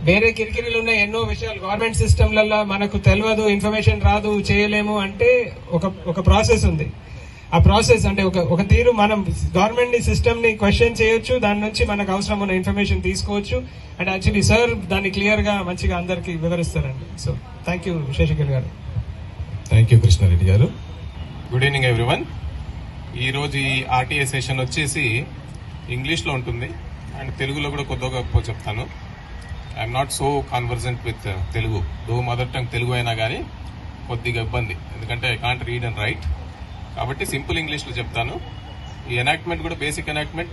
వేరే కిరికిరీలు ఉన్న ఎన్నో విషయాలు గవర్నమెంట్ సిస్టమ్లలో మనకు తెలియదు, ఇన్ఫర్మేషన్ రాదు, చేయలేము అంటే ఒక ప్రాసెస్ ఉంది. ఆ ప్రాసెస్ అంటే ఒక తీరు మనం గవర్నమెంట్ సిస్టమ్ ని క్వశ్చన్ చేయొచ్చు, దాని నుంచి మనకు అవసరం ఉన్న ఇన్ఫర్మేషన్ తీసుకోవచ్చు. అండ్ యాక్చువల్లీ సార్ దాన్ని క్లియర్ గా మంచిగా అందరికి వివరిస్తారండి. సో థ్యాంక్ యూ శేషగిరి గారు. థ్యాంక్ యూ కృష్ణారెడ్డి గారు. Good evening everyone. ఈరోజు ఈ ఆర్టీఏ సెషన్ వచ్చేసి ఇంగ్లీష్లో ఉంటుంది అండ్ తెలుగులో కూడా కొద్దిగా చెప్తాను. I'm not so convergent with Telugu, though mother tongue Telugu అయినా కానీ కొద్దిగా ఇబ్బంది, ఎందుకంటే I can't read and write. కాబట్టి సింపుల్ ఇంగ్లీష్లో చెప్తాను. ఈ ఎనాక్ట్మెంట్ కూడా బేసిక్ ఎనాక్ట్మెంట్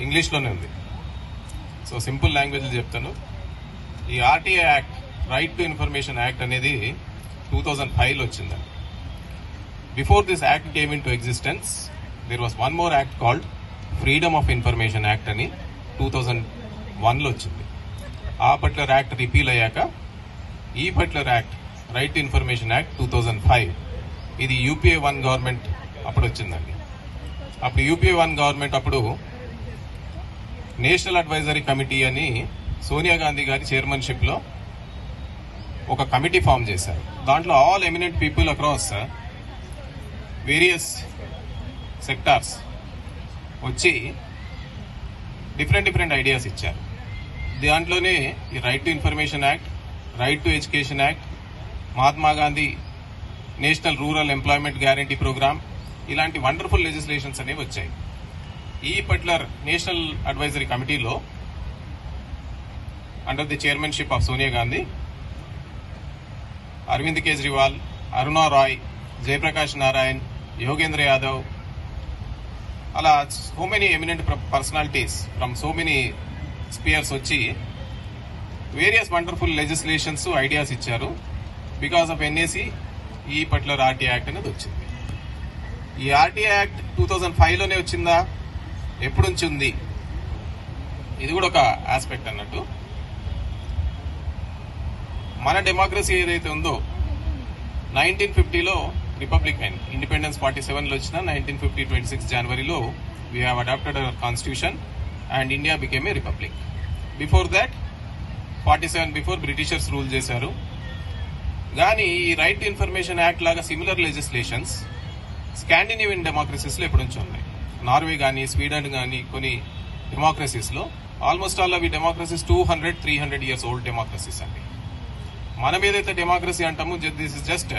ఇంగ్లీష్లోనే ఉంది. సో సింపుల్ లాంగ్వేజ్లో చెప్తాను. ఈ RTI act, right to information act అనేది 2005లో వచ్చిందండి. Before this act came into existence there was one more act called freedom of information act అని 2001లో వచ్చింది. ఆ పర్టికులర్ యాక్ట్ రిపీల్ అయ్యాక ఈ particular act right to information act 2005 ఇది యూపీఏ 1 గవర్నమెంట్ అప్పుడు వచ్చిందండి. అప్పుడు యూపీఏ 1 గవర్నమెంట్ అప్పుడు నేషనల్ అడ్వైజరీ కమిటీ అని సోనియా గాంధీ గారి చైర్మన్షిప్ లో ఒక కమిటీ ఫామ్ చేశారు. దాంట్లో all eminent people across various sectors వచ్చి డిఫరెంట్ ఐడియాస్ ఇచ్చారు. దాంట్లోనే ఈ right to information act, right to education act, Mahatma Gandhi national rural employment guarantee programme, ఇలాంటి వండర్ఫుల్ లెజిస్లేషన్స్ అనేవి వచ్చాయి. ఈ పర్టికులర్ నేషనల్ అడ్వైజరీ కమిటీలో under the chairmanship of Sonia Gandhi, Arvind Kejriwal, Aruna Roy, Jayaprakash Narayan, Yogendra Yadav, అలా so many eminent personalities from so many spheres వచ్చి వేరియస్ వండర్ఫుల్ లెజిస్లేషన్స్, ఐడియాస్ ఇచ్చారు. Because of NAC ఈ particular RTA act అనేది వచ్చింది. ఈ ఆర్టీఏ యాక్ట్ 2005లోనే వచ్చిందా, ఎప్పుడు నుంచి ఉంది, ఇది కూడా ఒక ఆస్పెక్ట్ అన్నట్టు. మన డెమోక్రసీ ఏదైతే ఉందో 1950లో రిపబ్లిక్ అయింది. ఇండిపెండెన్స్ 47లో వచ్చిన 1950 26 జనవరిలో we have adopted our constitution and India became a republic. Before that 47 before Britishers rule చేశారు. కానీ ఈ రైట్ టు ఇన్ఫర్మేషన్ యాక్ట్ లాగా సిమిలర్ లెజిస్లేషన్స్ స్కాండినేవియన్ డెమోక్రసీస్ లో ఎప్పటి నుంచి ఉన్నాయి. నార్వే కానీ, స్వీడన్ కానీ కొన్ని డెమోక్రసీస్ లో ఆల్మోస్ట్ ఆల్ అవి డెమోక్రసీస్ 200-300 ఇయర్స్ ఓల్డ్ డెమోక్రసీస్ అండి. మనం ఏదైతే డెమోక్రసీ అంటామో దిస్ ఇస్ జస్ట్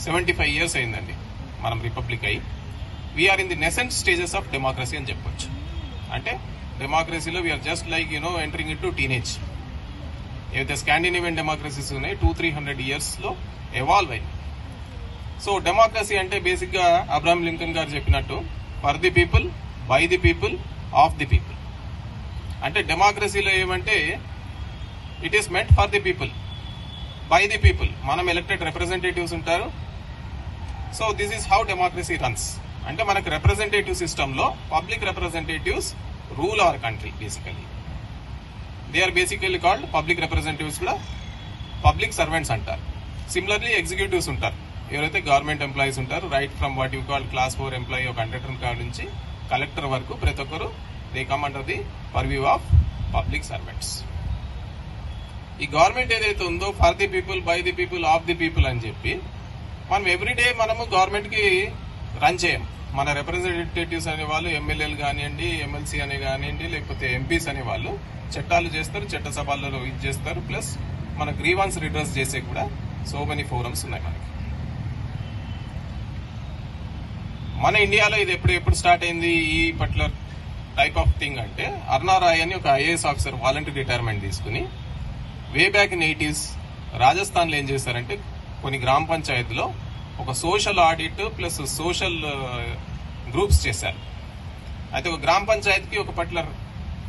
75 ఇయర్స్ అయిందండి మనం రిపబ్లిక్ అయ్యి. We are in the nascent stages of democracy అని చెప్పొచ్చు. అంటే డెమోక్రసీలో we are just like entering into teenage. ఏదైతే స్కాండినేవియన్ డెమోక్రసీస్ ఉన్నాయి 200-300 ఇయర్స్ లో ఎవాల్వ్ అయ్యి. సో డెమోక్రసీ అంటే బేసిక్ గా అబ్రహాం లింకన్ గారు చెప్పినట్టు for the people, by the people, of the people. అంటే డెమోక్రసీలో ఏమంటే it is meant for the people, by the people. మనం ఎలక్టెడ్ రిప్రజెంటేటివ్స్ ఉంటారు. So this is how democracy runs. అంటే మనకు రిప్రజెంటేటివ్ సిస్టమ్ లో public representatives rule our country. Basically they are basically called public representatives, కూడా public servants అంటారు. Similarly executives ఉంటారు, ఎవరైతే government employees ఉంటారు. Right from what you call class 4 employee, ఒక conductor కాడ నుంచి కలెక్టర్ వరకు ప్రతి ఒక్కరు they come under the purview of public servants. ఈ గవర్నమెంట్ ఏదైతే ఉందో for the people, by the people, of the people అని చెప్పి మనం ఎవ్రీడే మనము గవర్నమెంట్ కి రన్ చేయం. మన రిప్రజెంటేటివ్స్ అనే వాళ్ళు, ఎమ్మెల్యేలు కానివ్వండి, ఎమ్మెల్సీ అనే కానివ్వండి, లేకపోతే ఎంపీస్ అనే వాళ్ళు చట్టాలు చేస్తారు, చట్టసభల్లో ఇది చేస్తారు. ప్లస్ మన గ్రీవాన్స్ రిడ్రెస్ చేసే కూడా సో మెనీ ఫోరమ్స్ ఉన్నాయి మనకి. మన ఇండియాలో ఇది ఎప్పుడు స్టార్ట్ అయింది ఈ పర్టికులర్ టైప్ ఆఫ్ థింగ్ అంటే, అరుణా రాయ్ అని ఒక ఐఏఎస్ ఆఫీసర్ వాలంటరీ రిటైర్మెంట్ తీసుకుని వే బ్యాక్ ఇన్ 80s రాజస్థాన్లో ఏం చేశారంటే కొన్ని గ్రామ పంచాయతీలో ఒక social audit plus social groups చేశారు. అయితే ఒక గ్రామ పంచాయతీకి ఒక పర్టికులర్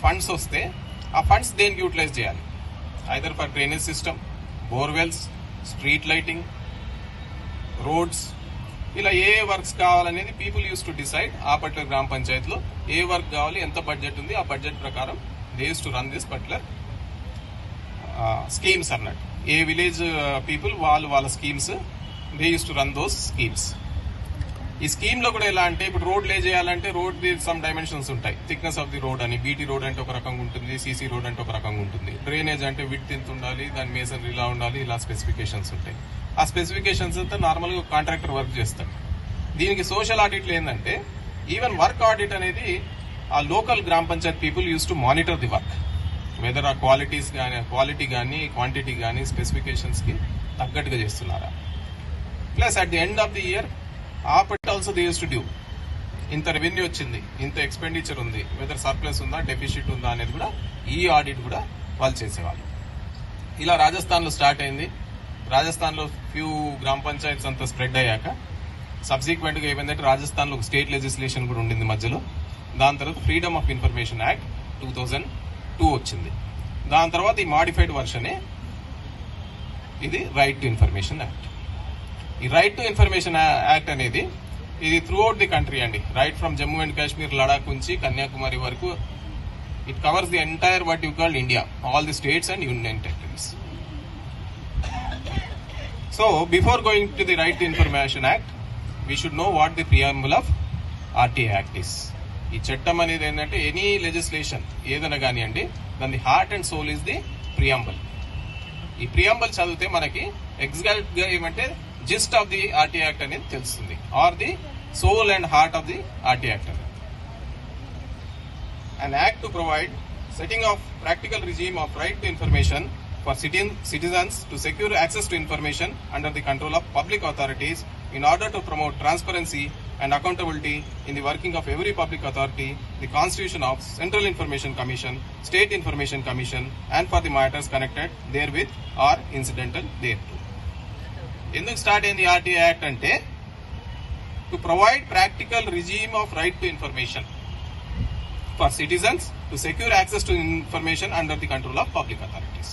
ఫండ్స్ వస్తే ఆ ఫండ్స్ దేనికి యూటిలైజ్ చేయాలి, either for drainage system, borewells, street lighting, roads, ఇలా ఏ వర్క్స్ కావాలనేది పీపుల్ యూస్ టు డిసైడ్. ఆ పర్టికులర్ గ్రామ పంచాయతీలో ఏ వర్క్ కావాలి, ఎంత బడ్జెట్ ఉంది, ఆ బడ్జెట్ ప్రకారం they use to run this particular schemes అన్నట్టు. ఏ విలేజ్ పీపుల్ వాళ్ళ schemes they use to run those schemes. ఈ స్కీమ్ లో కూడా ఎలా అంటే ఇప్పుడు రోడ్ లే చేయాలంటే రోడ్ సమ్ డైమెన్షన్స్ ఉంటాయి. థిక్నెస్ ఆఫ్ ది రోడ్ అని, బీటీ రోడ్ అంటే ఒక రకంగా ఉంటుంది, సీసీ రోడ్ అంటే ఒక రకంగా ఉంటుంది, డ్రైనేజ్ అంటే విడ్త్ ఎంత ఉండాలి, దాని మేసన్ ఇలా ఉండాలి, ఇలా స్పెసిఫికేషన్స్ ఉంటాయి. ఆ స్పెసిఫికేషన్స్ అంతా నార్మల్ గా కాంట్రాక్టర్ వర్క్ చేస్తాడు. దీనికి సోషల్ ఆడిట్లు ఏంటంటే ఈవెన్ వర్క్ ఆడిట్ అనేది ఆ లోకల్ గ్రామ panchayat people used to monitor the work, whether ఆ క్వాలిటీ కానీ క్వాంటిటీ కానీ స్పెసిఫికేషన్స్ కి తగ్గట్టుగా చేస్తున్నారా. Plus at the end of the year ఆపట్ also they use to do, ఇంత రెవెన్యూ వచ్చింది, ఇంత ఎక్స్పెండిచర్ ఉంది, వెదర్ సర్ప్లస్ ఉందా, డెఫిసిట్ ఉందా అనేది కూడా ఈ ఆడిట్ కూడా వాళ్ళు చేసేవాళ్ళు. ఇలా రాజస్థాన్ లో స్టార్ట్ అయింది. రాజస్థాన్ లో ఫ్యూ గ్రామ పంచాయత్స్ అంతా స్ప్రెడ్ అయ్యాక సబ్సిక్వెంట్ గా ఏమైందంటే రాజస్థాన్ లో స్టేట్ లెజిస్లేషన్ కూడా ఉండింది మధ్యలో. దాని తర్వాత ఫ్రీడమ్ ఆఫ్ ఇన్ఫర్మేషన్ యాక్ట్ 2002 వచ్చింది. దాని తర్వాత ఈ మాడిఫైడ్ వర్షనే ఇది రైట్ టు ఇన్ఫర్మేషన్ యాక్ట్. ఈ రైట్ టు ఇన్ఫర్మేషన్ యాక్ట్ అనేది ఇది త్రూఅవుట్ ది కంట్రీ అండి, right from Jammu and Kashmir, Ladakh నుంచి కన్యాకుమారి వరకు. It covers the entire what you call India, all the states and union territories. So before going to the right to information act we should know what the preamble of RTI act is. ఈ చట్టం అనేది ఏంటంటే any legislation ఏదైనా కానివ్వండి, దాని heart and soul is the preamble. ఈ preamble చదివితే మనకి ఎగ్జాక్ట్ గా ఏమంటే gist of the RTI act అనేది తెలుస్తుంది, or the soul and heart of the RTI act. An act to provide setting of practical regime of right to information for citizens to secure access to information under the control of public authorities in order to promote transparency and accountability in the working of every public authority, the constitution of Central Information Commission, State Information Commission, and for the matters connected therewith or incidental thereto. ఎందుకు start అయింది RTI act అంటే to provide practical regime of right to information for citizens to secure access to information under the control of public authorities.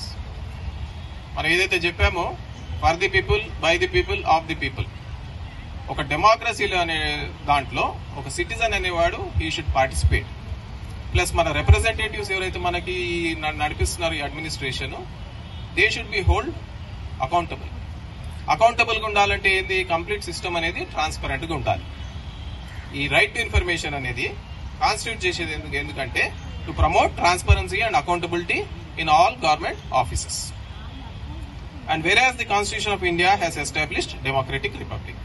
మనం ఏదైతే చెప్పామో for the people, by the people, of the people. ఒక డెమోక్రసీలో అనే దాంట్లో ఒక citizen అనేవాడు ఈ షుడ్ పార్టిసిపేట్. ప్లస్ మన రిప్రజెంటేటివ్స్ ఎవరైతే మనకి నడిపిస్తున్నారు ఈ administration, they should be hold accountable. Accountable గా ఉండాలంటే ఏంది, కంప్లీట్ సిస్టమ్ అనేది ట్రాన్స్పరెంట్ గా ఉండాలి. ఈ రైట్ టు ఇన్ఫర్మేషన్ అనేది కాన్స్టిట్యూట్ చేసేది ఎందుకంటే to promote transparency and accountability in all government offices. And whereas the constitution of India has established democratic republic.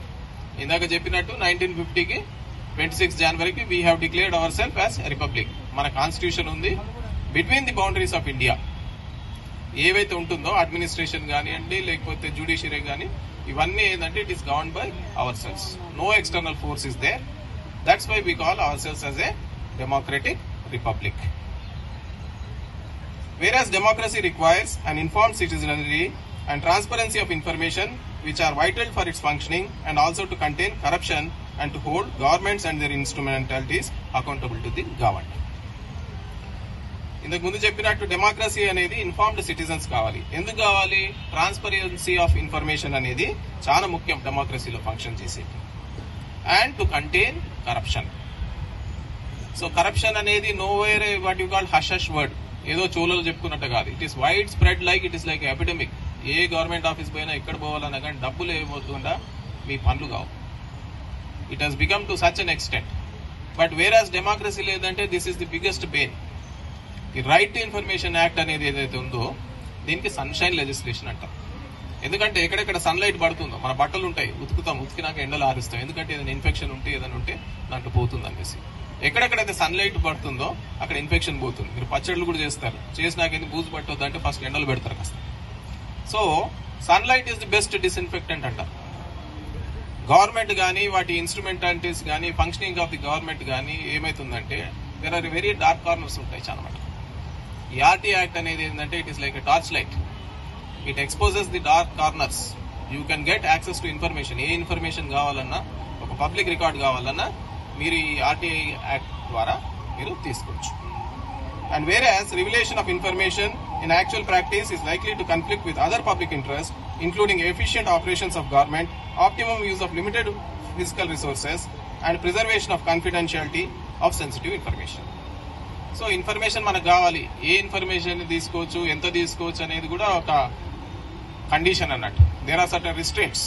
ఇందాక చెప్పినట్టు 1950కి 26 జనవరికి we have declared our self as republic. మన కాన్స్టిట్యూషన్ ఉంది. Between the boundaries of India ఏవైతే ఉంటుందో administration కానివ్వండి, లేకపోతే జ్యుడిషియరీ కానీ, ఇవన్నీ ఏంటంటే it is govern by our selves. No external force is there. That's why we call ourselves as a democratic republic. Whereas democracy requires an informed citizenry and transparency of information which are vital for its functioning and also to contain corruption and to hold governments and their instrumentalities accountable to the government. ఇంతకు ముందు చెప్పినట్టు democracy అనేది informed citizens కావాలి. ఎందుకు కావాలి? Transparency of information అనేది చాలా ముఖ్యం డెమోక్రసీలో ఫంక్షన్ చేసేది. And to contain corruption. So corruption అనేది nowhere what you call hush hush word, ఏదో చోళలు చెప్పుకున్నట్టు కాదు. It is wide spread like it is like epidemic. ఏ గవర్నమెంట్ ఆఫీస్ పోయినా ఎక్కడ పోవాలన్నా కానీ డబ్బులు ఏమవుతుందా మీ పనులు కావు. It has become to such an extent. But whereas democracy లేదంటే this is the biggest pain. ఈ రైట్ టు ఇన్ఫర్మేషన్ యాక్ట్ అనేది ఏదైతే ఉందో దీనికి సన్షైన్ లెజిస్లేషన్ అంటారు. ఎందుకంటే ఎక్కడెక్కడ సన్లైట్ పడుతుందో, మన బట్టలు ఉంటాయి ఉతుకుతాం, ఉతికినాక ఎండలు ఆరుస్తాం, ఎందుకంటే ఏదైనా ఇన్ఫెక్షన్ ఉంటే ఏదైనా ఉంటే దాంట్లో పోతుంది అనేసి. ఎక్కడెక్కడైతే సన్లైట్ పడుతుందో అక్కడ ఇన్ఫెక్షన్ పోతుంది. మీరు పచ్చళ్ళు కూడా చేస్తారు, చేసినాక ఎందుకు బూజు పట్టొద్దు అంటే ఫస్ట్ ఎండలు పెడతారు కాస్త. So sunlight is the best disinfectant అంటారు. గవర్నమెంట్ కానీ వాటి ఇన్స్ట్రుమెంటాలిటీస్ కానీ ఫంక్షనింగ్ ఆఫ్ ది గవర్నమెంట్ కానీ ఏమైతుందంటే there are very dark corners ఉంటాయి చాలా మటుకు. ఈ ఆర్టీఐ యాక్ట్ అనేది ఏంటంటే it is like a torch light. It exposes the dark corners. You can get access to information. ఏ ఇన్ఫర్మేషన్ కావాలన్నా, ఒక పబ్లిక్ రికార్డ్ కావాలన్నా మీరు ఈ ఆర్టీఐ యాక్ట్ ద్వారా మీరు తీసుకోవచ్చు. And వేరాస్ revelation of information in actual practice is likely to conflict with other public interest, including efficient operations of government, optimum use of limited physical resources and preservation of confidentiality of sensitive information. So information మనకు కావాలి. ఏ information తీసుకోవచ్చు, ఎంత తీసుకోవచ్చు అనేది కూడా ఒక condition అన్నట్టు. There are certain restricts.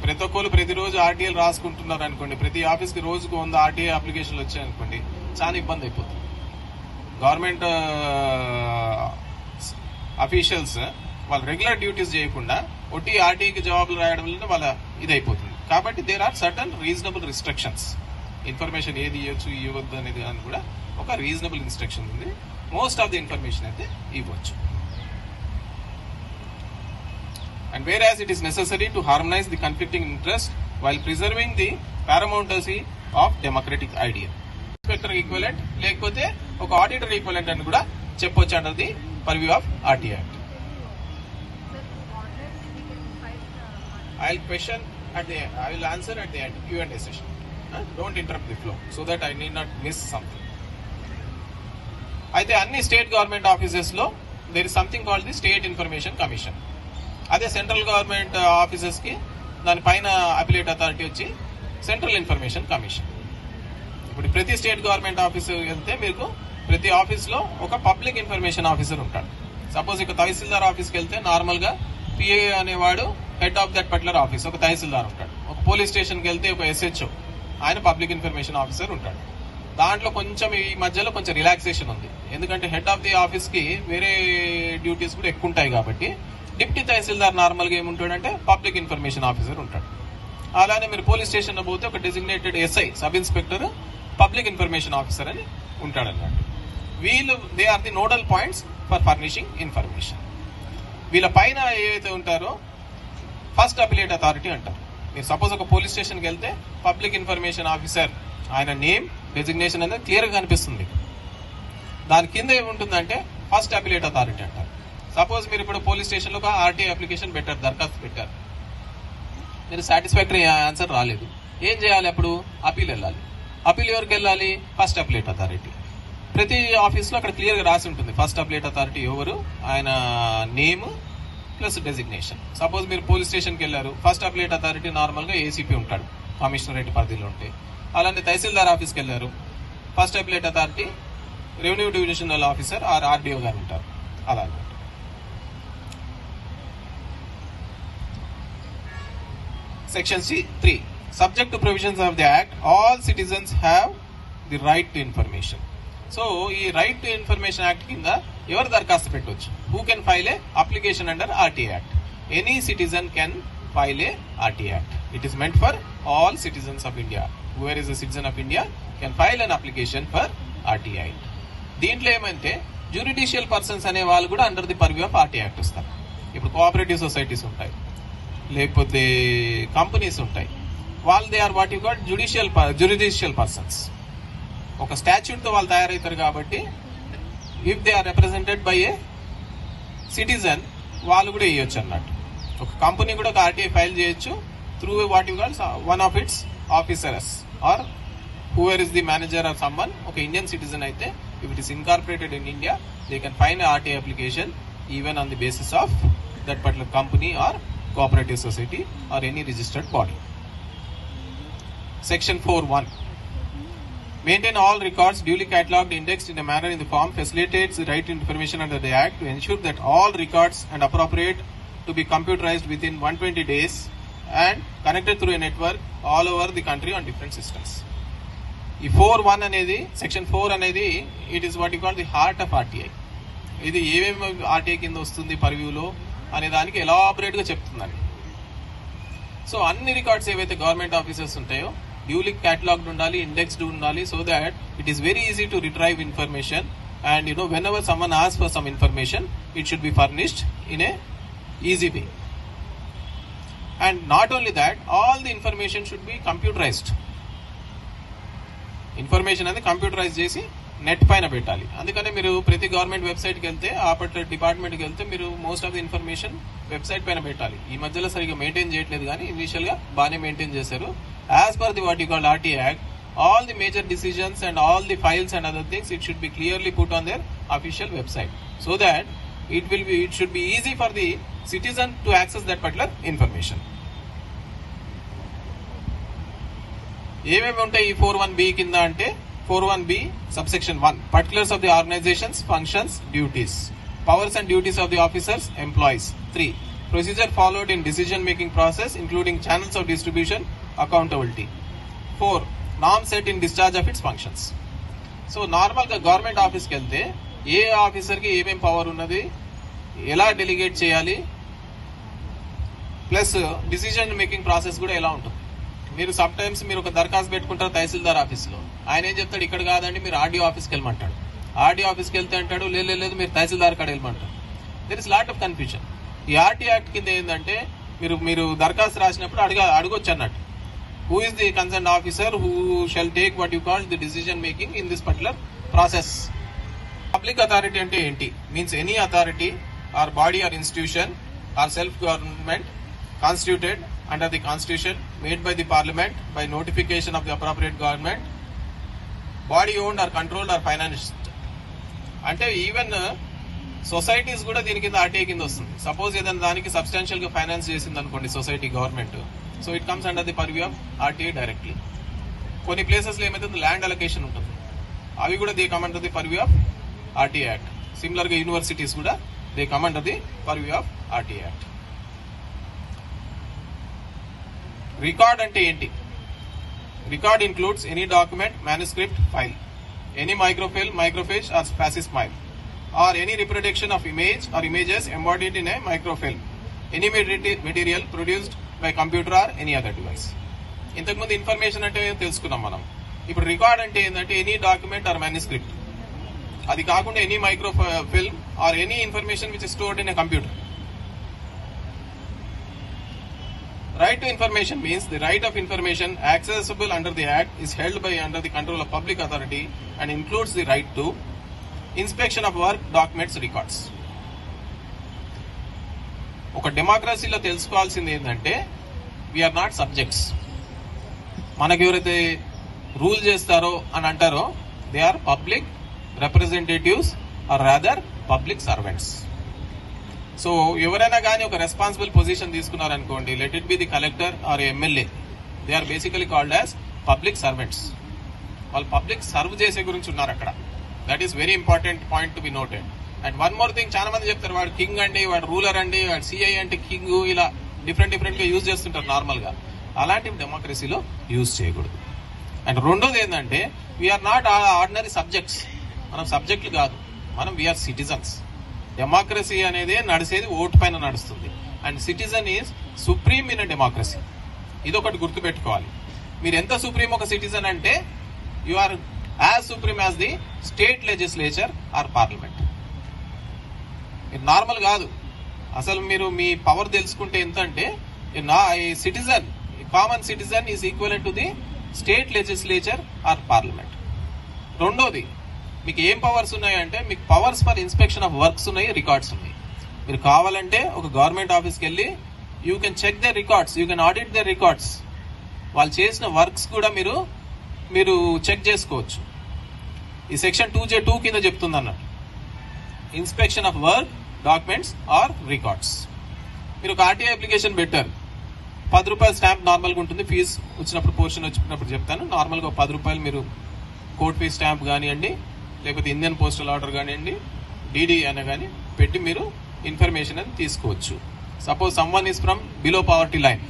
ప్రతి ఒక్కరు ప్రతిరోజు ఆర్టీఐలు రాసుకుంటున్నారు అనుకోండి, ప్రతి ఆఫీస్కి రోజుకు 100 ఆర్టీఐ అప్లికేషన్లు వచ్చాయనుకోండి, చాలా ఇబ్బంది అయిపోతుంది. గవర్నమెంట్ అఫీషియల్స్ వాళ్ళు రెగ్యులర్ డ్యూటీస్ చేయకుండా ఒట్టి ఆర్టీఐకి జవాబులు రాయడం వల్ల వాళ్ళ ఇది అయిపోతుంది. కాబట్టి there are certain reasonable restrictions. Information ఏది ఇవ్వచ్చు ఇవ్వద్దు అనేది అని కూడా ఒక రీజనబుల్ ఇన్స్ట్రక్షన్ ఉంది. మోస్ట్ ఆఫ్ ది ఇన్ఫర్మేషన్ అయితే ఇవ్వచ్చు. And whereas it is necessary to harmonize the conflicting interest while preserving the paramountcy of democratic idea. Inspector equivalent లేకపోతే ఒక ఆడిటర్ ఈక్వలెంట్ అని కూడా చెప్పొచ్చు under the purview of RTI act. I will answer at the end Q&A session. Don't interrupt the flow so that I need not miss something. అయితే అన్ని state government offices లో there is something called the State Information Commission. అదే central government offices కి దానిపైన appellate authority వచ్చి central information commission. ఇప్పుడు ప్రతి state government office వెళ్తే మీకు ప్రతి ఆఫీస్ లో ఒక పబ్లిక్ ఇన్ఫర్మేషన్ ఆఫీసర్ ఉంటాడు. సపోజ్ ఇక తహసీల్దార్ ఆఫీస్కి వెళ్తే నార్మల్ గా పిఏ అనేవాడు head of that particular office, ఒక తహసీల్దార్ ఉంటాడు. ఒక పోలీస్ స్టేషన్కి వెళ్తే ఒక ఎస్హెచ్ఓ, ఆయన పబ్లిక్ ఇన్ఫర్మేషన్ ఆఫీసర్ ఉంటాడు. దాంట్లో కొంచెం ఈ మధ్యలో కొంచెం రిలాక్సేషన్ ఉంది, ఎందుకంటే హెడ్ ఆఫ్ ది ఆఫీస్ కి వేరే డ్యూటీస్ కూడా ఎక్కువ ఉంటాయి కాబట్టి డిప్యూటీ తహసీల్దార్ నార్మల్ గా ఏముంటాడంటే పబ్లిక్ ఇన్ఫర్మేషన్ ఆఫీసర్ ఉంటాడు. అలానే మీరు పోలీస్ స్టేషన్ లో పోతే ఒక designated SI, sub inspector, public information officer అని ఉంటాడు అన్నట్టు. వీళ్ళు they are the nodal points for furnishing information. వీళ్ళ పైన ఏవైతే ఉంటారో ఫస్ట్ అపిలేట్ అథారిటీ అంటారు. మీరు సపోజ్ ఒక పోలీస్ స్టేషన్కి వెళ్తే పబ్లిక్ ఇన్ఫర్మేషన్ ఆఫీసర్ ఆయన నేమ్ డెసిగ్నేషన్ అనేది క్లియర్ గా కనిపిస్తుంది. దాని కింద ఏముంటుందంటే ఫస్ట్ అపిలేట్ అథారిటీ అంటారు. సపోజ్ మీరు ఇప్పుడు పోలీస్ స్టేషన్ లో ఒక ఆర్టీఐ అప్లికేషన్ పెట్టారు, దరఖాస్తు పెట్టారు, మీరు సాటిస్ఫాక్టరీ ఆన్సర్ రాలేదు, ఏం చేయాలి? అప్పుడు అపీల్ వెళ్ళాలి. అపీల్ ఎవరికి వెళ్ళాలి? First appellate authority. ప్రతి ఆఫీస్ లో అక్కడ క్లియర్ గా రాసి ఉంటుంది ఫస్ట్ అపిలేట్ అథారిటీ ఎవరు, ఆయన నేమ్ ప్లస్ డెసిగ్నేషన్. సపోజ్ మీరు పోలీస్ స్టేషన్కి వెళ్ళారు, ఫస్ట్ అపిలేట్ అథారిటీ నార్మల్ గా ఏసీపీ ఉంటాడు, కమిషనరేట్ పరిధిలో ఉంటే. అలానే తహసీల్దార్ ఆఫీస్కి వెళ్ళారు, first appellate authority revenue divisional officer or RDO గారు ఉంటారు. అలా Section 3. Subject to provisions of the Act, all citizens have the right to information. So, ఈ రైట్ టు ఇన్ఫర్మేషన్ యాక్ట్ కింద ఎవరు దరఖాస్తు పెట్టవచ్చు? Who can file a application under RTI Act? Any citizen can file a RTI Act. It is meant for all citizens of India. Whoever is a citizen of India can file an application for RTI. దీంట్లో ఏమంటే జ్యూరిడిషియల్ persons అనే వాళ్ళు కూడా under the purview of RTI Act వస్తారు. ఇప్పుడు cooperative societies ఉంటాయి, లేకపోతే companies ఉంటాయి, వాళ్ళు they are what you call judicial persons. ఒక స్టాచ్యూట్ తో వాళ్ళు తయారవుతారు కాబట్టి if they are represented by a citizen వాళ్ళు కూడా వేయొచ్చు అన్నట్టు. ఒక కంపెనీ కూడా ఒక ఆర్టీఐ ఫైల్ చేయొచ్చు through what you call one of its officers or whoever is the manager or someone. ఒక ఇండియన్ సిటిజన్ అయితే if it is incorporated in India they can file RTI application even on the basis of that particular company or cooperative society or any registered body. Section 4(1). Maintain all records duly catalogued, indexed in a manner in the form facilitates the right to information under the Act to ensure that all records and appropriate to be computerized within 120 days and connected through a network all over the country on different systems. ఈ 4(1) అనేది section 4 అనేది it is what you call the heart of RTI. ఇది ఏమేమి RTI కింద వస్తుంది పర్వ్యూలో అనే దానికి elaborate గా చెప్తుందండి. సో అన్ని రికార్డ్స్ ఏవైతే గవర్నమెంట్ ఆఫీసెస్ ఉంటాయో డ్యూలీ క్యాటలాగ్డ్ ఉండాలి, ఇండెక్స్డ్ ఉండాలి, so that it is very easy to retrieve information and you know whenever someone asks for some information it should be furnished in a easy way. And not only that all the information should be computerised. Information అనేది computerise చేసి net పైన పెట్టాలి. అందుకనే మీరు ప్రతి government వెబ్సైట్కి వెళ్తే ఆ పర్టికులర్ డిపార్ట్మెంట్కి వెళ్తే మీరు most of the information website పైన పెట్టాలి. ఈ మధ్యలో సరిగ్గా మెయింటైన్ చేయట్లేదు కానీ ఇనిషియల్ గా బాగానే మెయింటైన్ చేశారు. As per the what you call RTI Act, all the major decisions and all the files and other things it should be clearly put on their official website so that it should be easy for the citizen to access that particular information. ఏమేమి ఉంటాయి ఈ 4(1)B కింద అంటే 4(1)B subsection 1 particulars of the organization's functions, duties, powers and duties of the officers, employees. 3 Procedure followed in decision making process including channels of distribution, accountability. 4. Norms set in discharge of its functions. So నార్మల్గా government ఆఫీస్కి వెళ్తే ఏ ఆఫీసర్కి ఏమేం power ఉన్నది, ఎలా delegate చేయాలి, plus decision making process కూడా ఎలా ఉంటుంది. మీరు సమ్ టైమ్స్ మీరు ఒక దరఖాస్తు పెట్టుకుంటారు తహసీల్దార్ ఆఫీస్లో, ఆయన ఏం చెప్తాడు, ఇక్కడ కాదండి మీరు ఆర్డీఓ ఆఫీస్కి వెళ్ళమంటాడు. ఆర్డీఓ ఆఫీస్కి వెళ్తే అంటాడు లేదు మీరు తహసీల్దార్ కాడ వెళ్ళమంటాడు. There is lot of confusion. ఈ ఆర్టీ యాక్ట్ కింద ఏంటంటే మీరు దరఖాస్తు రాసినప్పుడు అడగొచ్చు అన్నట్టు, who is the concerned officer who shall take what you call the decision making in this particular process. Public authority ante enti means any authority or body or institution or self government constituted under the constitution made by the parliament by notification of the appropriate government, body owned or controlled or financed. అంటే even societies కూడా దీని కింద RTI కింద వస్తుంది. Suppose ఏదైనా దానికి substantial గా finance చేసింది అనుకోండి society, government, so it comes under the purview of RTI directly. కొన్ని ప్లేసెస్ లో ఏమైతుంది, ల్యాండ్ అలొకేషన్ ఉంటుంది, అవి కూడా they come under the purview of RTI act. Similar గా యూనివర్సిటీస్ కూడా they come under the purview of RTI act. Record అంటే ఏంటి? Record includes any document, manuscript, file, any microfilm, microfiche or facsimile, or any reproduction of image or images embodied in a microfilm, any material produced by computer or any other device. ఇంతకుముందు information అంటే తెలుసుకున్నాం మనం. ఇప్పుడు record అంటే ఏంటంటే any document are manuscript, అది కాకుండా any microfilm or any information which is stored in a computer. Right to information means the right of information accessible under the Act is held by under the control of public authority and includes the right to inspection of work, documents, records. ఒక డెమోక్రసీలో తెలుసుకోవాల్సింది ఏంటంటే we are not subjects. మనకు ఎవరైతే rule చేస్తారో అని అంటారో they are public representatives or rather public servants. So ఎవరైనా కానీ ఒక రెస్పాన్సిబుల్ పొజిషన్ తీసుకున్నారనుకోండి, let it be the collector or MLA, they are basically called as public servants. వాళ్ళు పబ్లిక్ సర్వ్ చేసే గురించి ఉన్నారు అక్కడ. That is very important point to be noted. And one more thing, చాలా మంది చెప్తారు వాడు కింగ్ అండి, వాడు రూలర్ అండి, వాడు సిఐ అంటే కింగ్, ఇలా డిఫరెంట్ గా యూజ్ చేస్తుంటారు నార్మల్ గా. అలాంటివి డెమోక్రసీలో యూజ్ చేయకూడదు. అండ్ రెండోది ఏంటంటే వీఆర్ నాట్ ఆర్డినరీ సబ్జెక్ట్స్. మనం సబ్జెక్టులు కాదు, మనం వీఆర్ సిటిజన్స్. డెమోక్రసీ అనేది నడిచేది ఓటు పైన నడుస్తుంది. And citizen is supreme in democracy. ఇదొకటి గుర్తుపెట్టుకోవాలి. మీరు ఎంత సుప్రీం ఒక సిటిజన్ అంటే you are as supreme as the state legislature or parliament. మీరు నార్మల్ కాదు. అసలు మీరు మీ పవర్ తెలుసుకుంటే ఎంత అంటే citizen, common citizen is equal to the state legislature or parliament. రెండోది, మీకు ఏం పవర్స్ ఉన్నాయంటే మీకు powers for inspection of works ఉన్నాయి, రికార్డ్స్ ఉన్నాయి. మీరు కావాలంటే ఒక గవర్నమెంట్ ఆఫీస్కి వెళ్ళి you can check the records, you can audit the records. వాళ్ళు చేసిన వర్క్స్ కూడా మీరు చెక్ చేసుకోవచ్చు. ఈ సెక్షన్ 2J2 కింద చెప్తుంది అన్నట్టు, inspection of work, documents or records. మీరు ఒక ఆర్టీఐ అప్లికేషన్ పెట్టారు, 10 రూపాయలు స్టాంప్ నార్మల్గా ఉంటుంది. ఫీజు వచ్చినప్పుడు పోర్షన్ వచ్చినప్పుడు చెప్తాను. నార్మల్గా 10 రూపాయలు మీరు కోర్ట్ ఫీజ్ స్టాంప్ కానివ్వండి, లేకపోతే ఇండియన్ పోస్టల్ ఆర్డర్ కానివ్వండి, డీడీ అయినా కానీ పెట్టి మీరు ఇన్ఫర్మేషన్ అని తీసుకోవచ్చు. Suppose someone is from below poverty line,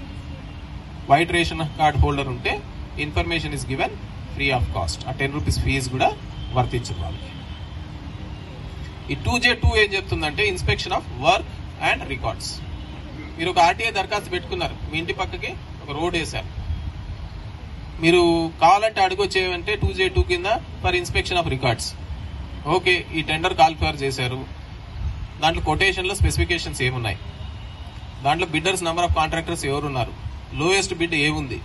white ration card holder ఉంటే information is given free of cost. ఆ 10 రూపీస్ ఫీజు కూడా వర్తించదు వాళ్ళకి. ఈ 2J2 ఏం చెప్తుందంటే inspection of work and records. మీరు ఒక ఆర్టీఐ దరఖాస్తు పెట్టుకున్నారు, మీ ఇంటి పక్కకి ఒక రోడ్ వేశారు, మీరు కావాలంటే అడుగొచ్చేవంటే 2J2 కింద for inspection of records. Okay, ఈ టెండర్ కాల్ఫర్ చేశారు, దాంట్లో కొటేషన్లో స్పెసిఫికేషన్స్ ఏమున్నాయి, దాంట్లో బిడ్డర్స్ నెంబర్ ఆఫ్ కాంట్రాక్టర్స్ ఎవరున్నారు, లోయెస్ట్ బిడ్ ఏముంది,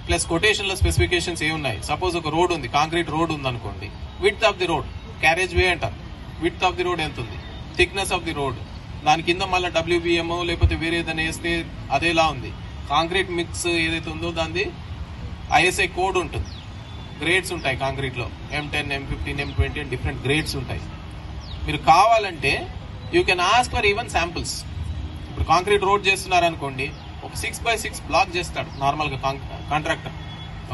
ప్లస్ కొటేషన్లో స్పెసిఫికేషన్స్ ఏమున్నాయి. సపోజ్ ఒక రోడ్ ఉంది, కాంక్రీట్ రోడ్ ఉంది అనుకోండి, width of the road, carriage వే అంటారు, విడ్త్ ఆఫ్ ది రోడ్ ఎంత ఉంది, థిక్నెస్ ఆఫ్ ది రోడ్, దాని కింద మళ్ళీ WBM లేకపోతే వేరే ఏదైనా వేస్తే అదేలా ఉంది. కాంక్రీట్ మిక్స్ ఏదైతే ఉందో దాన్ని ISI కోడ్ ఉంటుంది, గ్రేడ్స్ ఉంటాయి కాంక్రీట్లో, M10, M15, M20 and different grades ఉంటాయి. మీరు కావాలంటే you can ask for even samples. ఇప్పుడు కాంక్రీట్ రోడ్ చేస్తున్నారనుకోండి, ఒక 6x6 బ్లాక్ చేస్తాడు నార్మల్గా కాంట్రాక్టర్,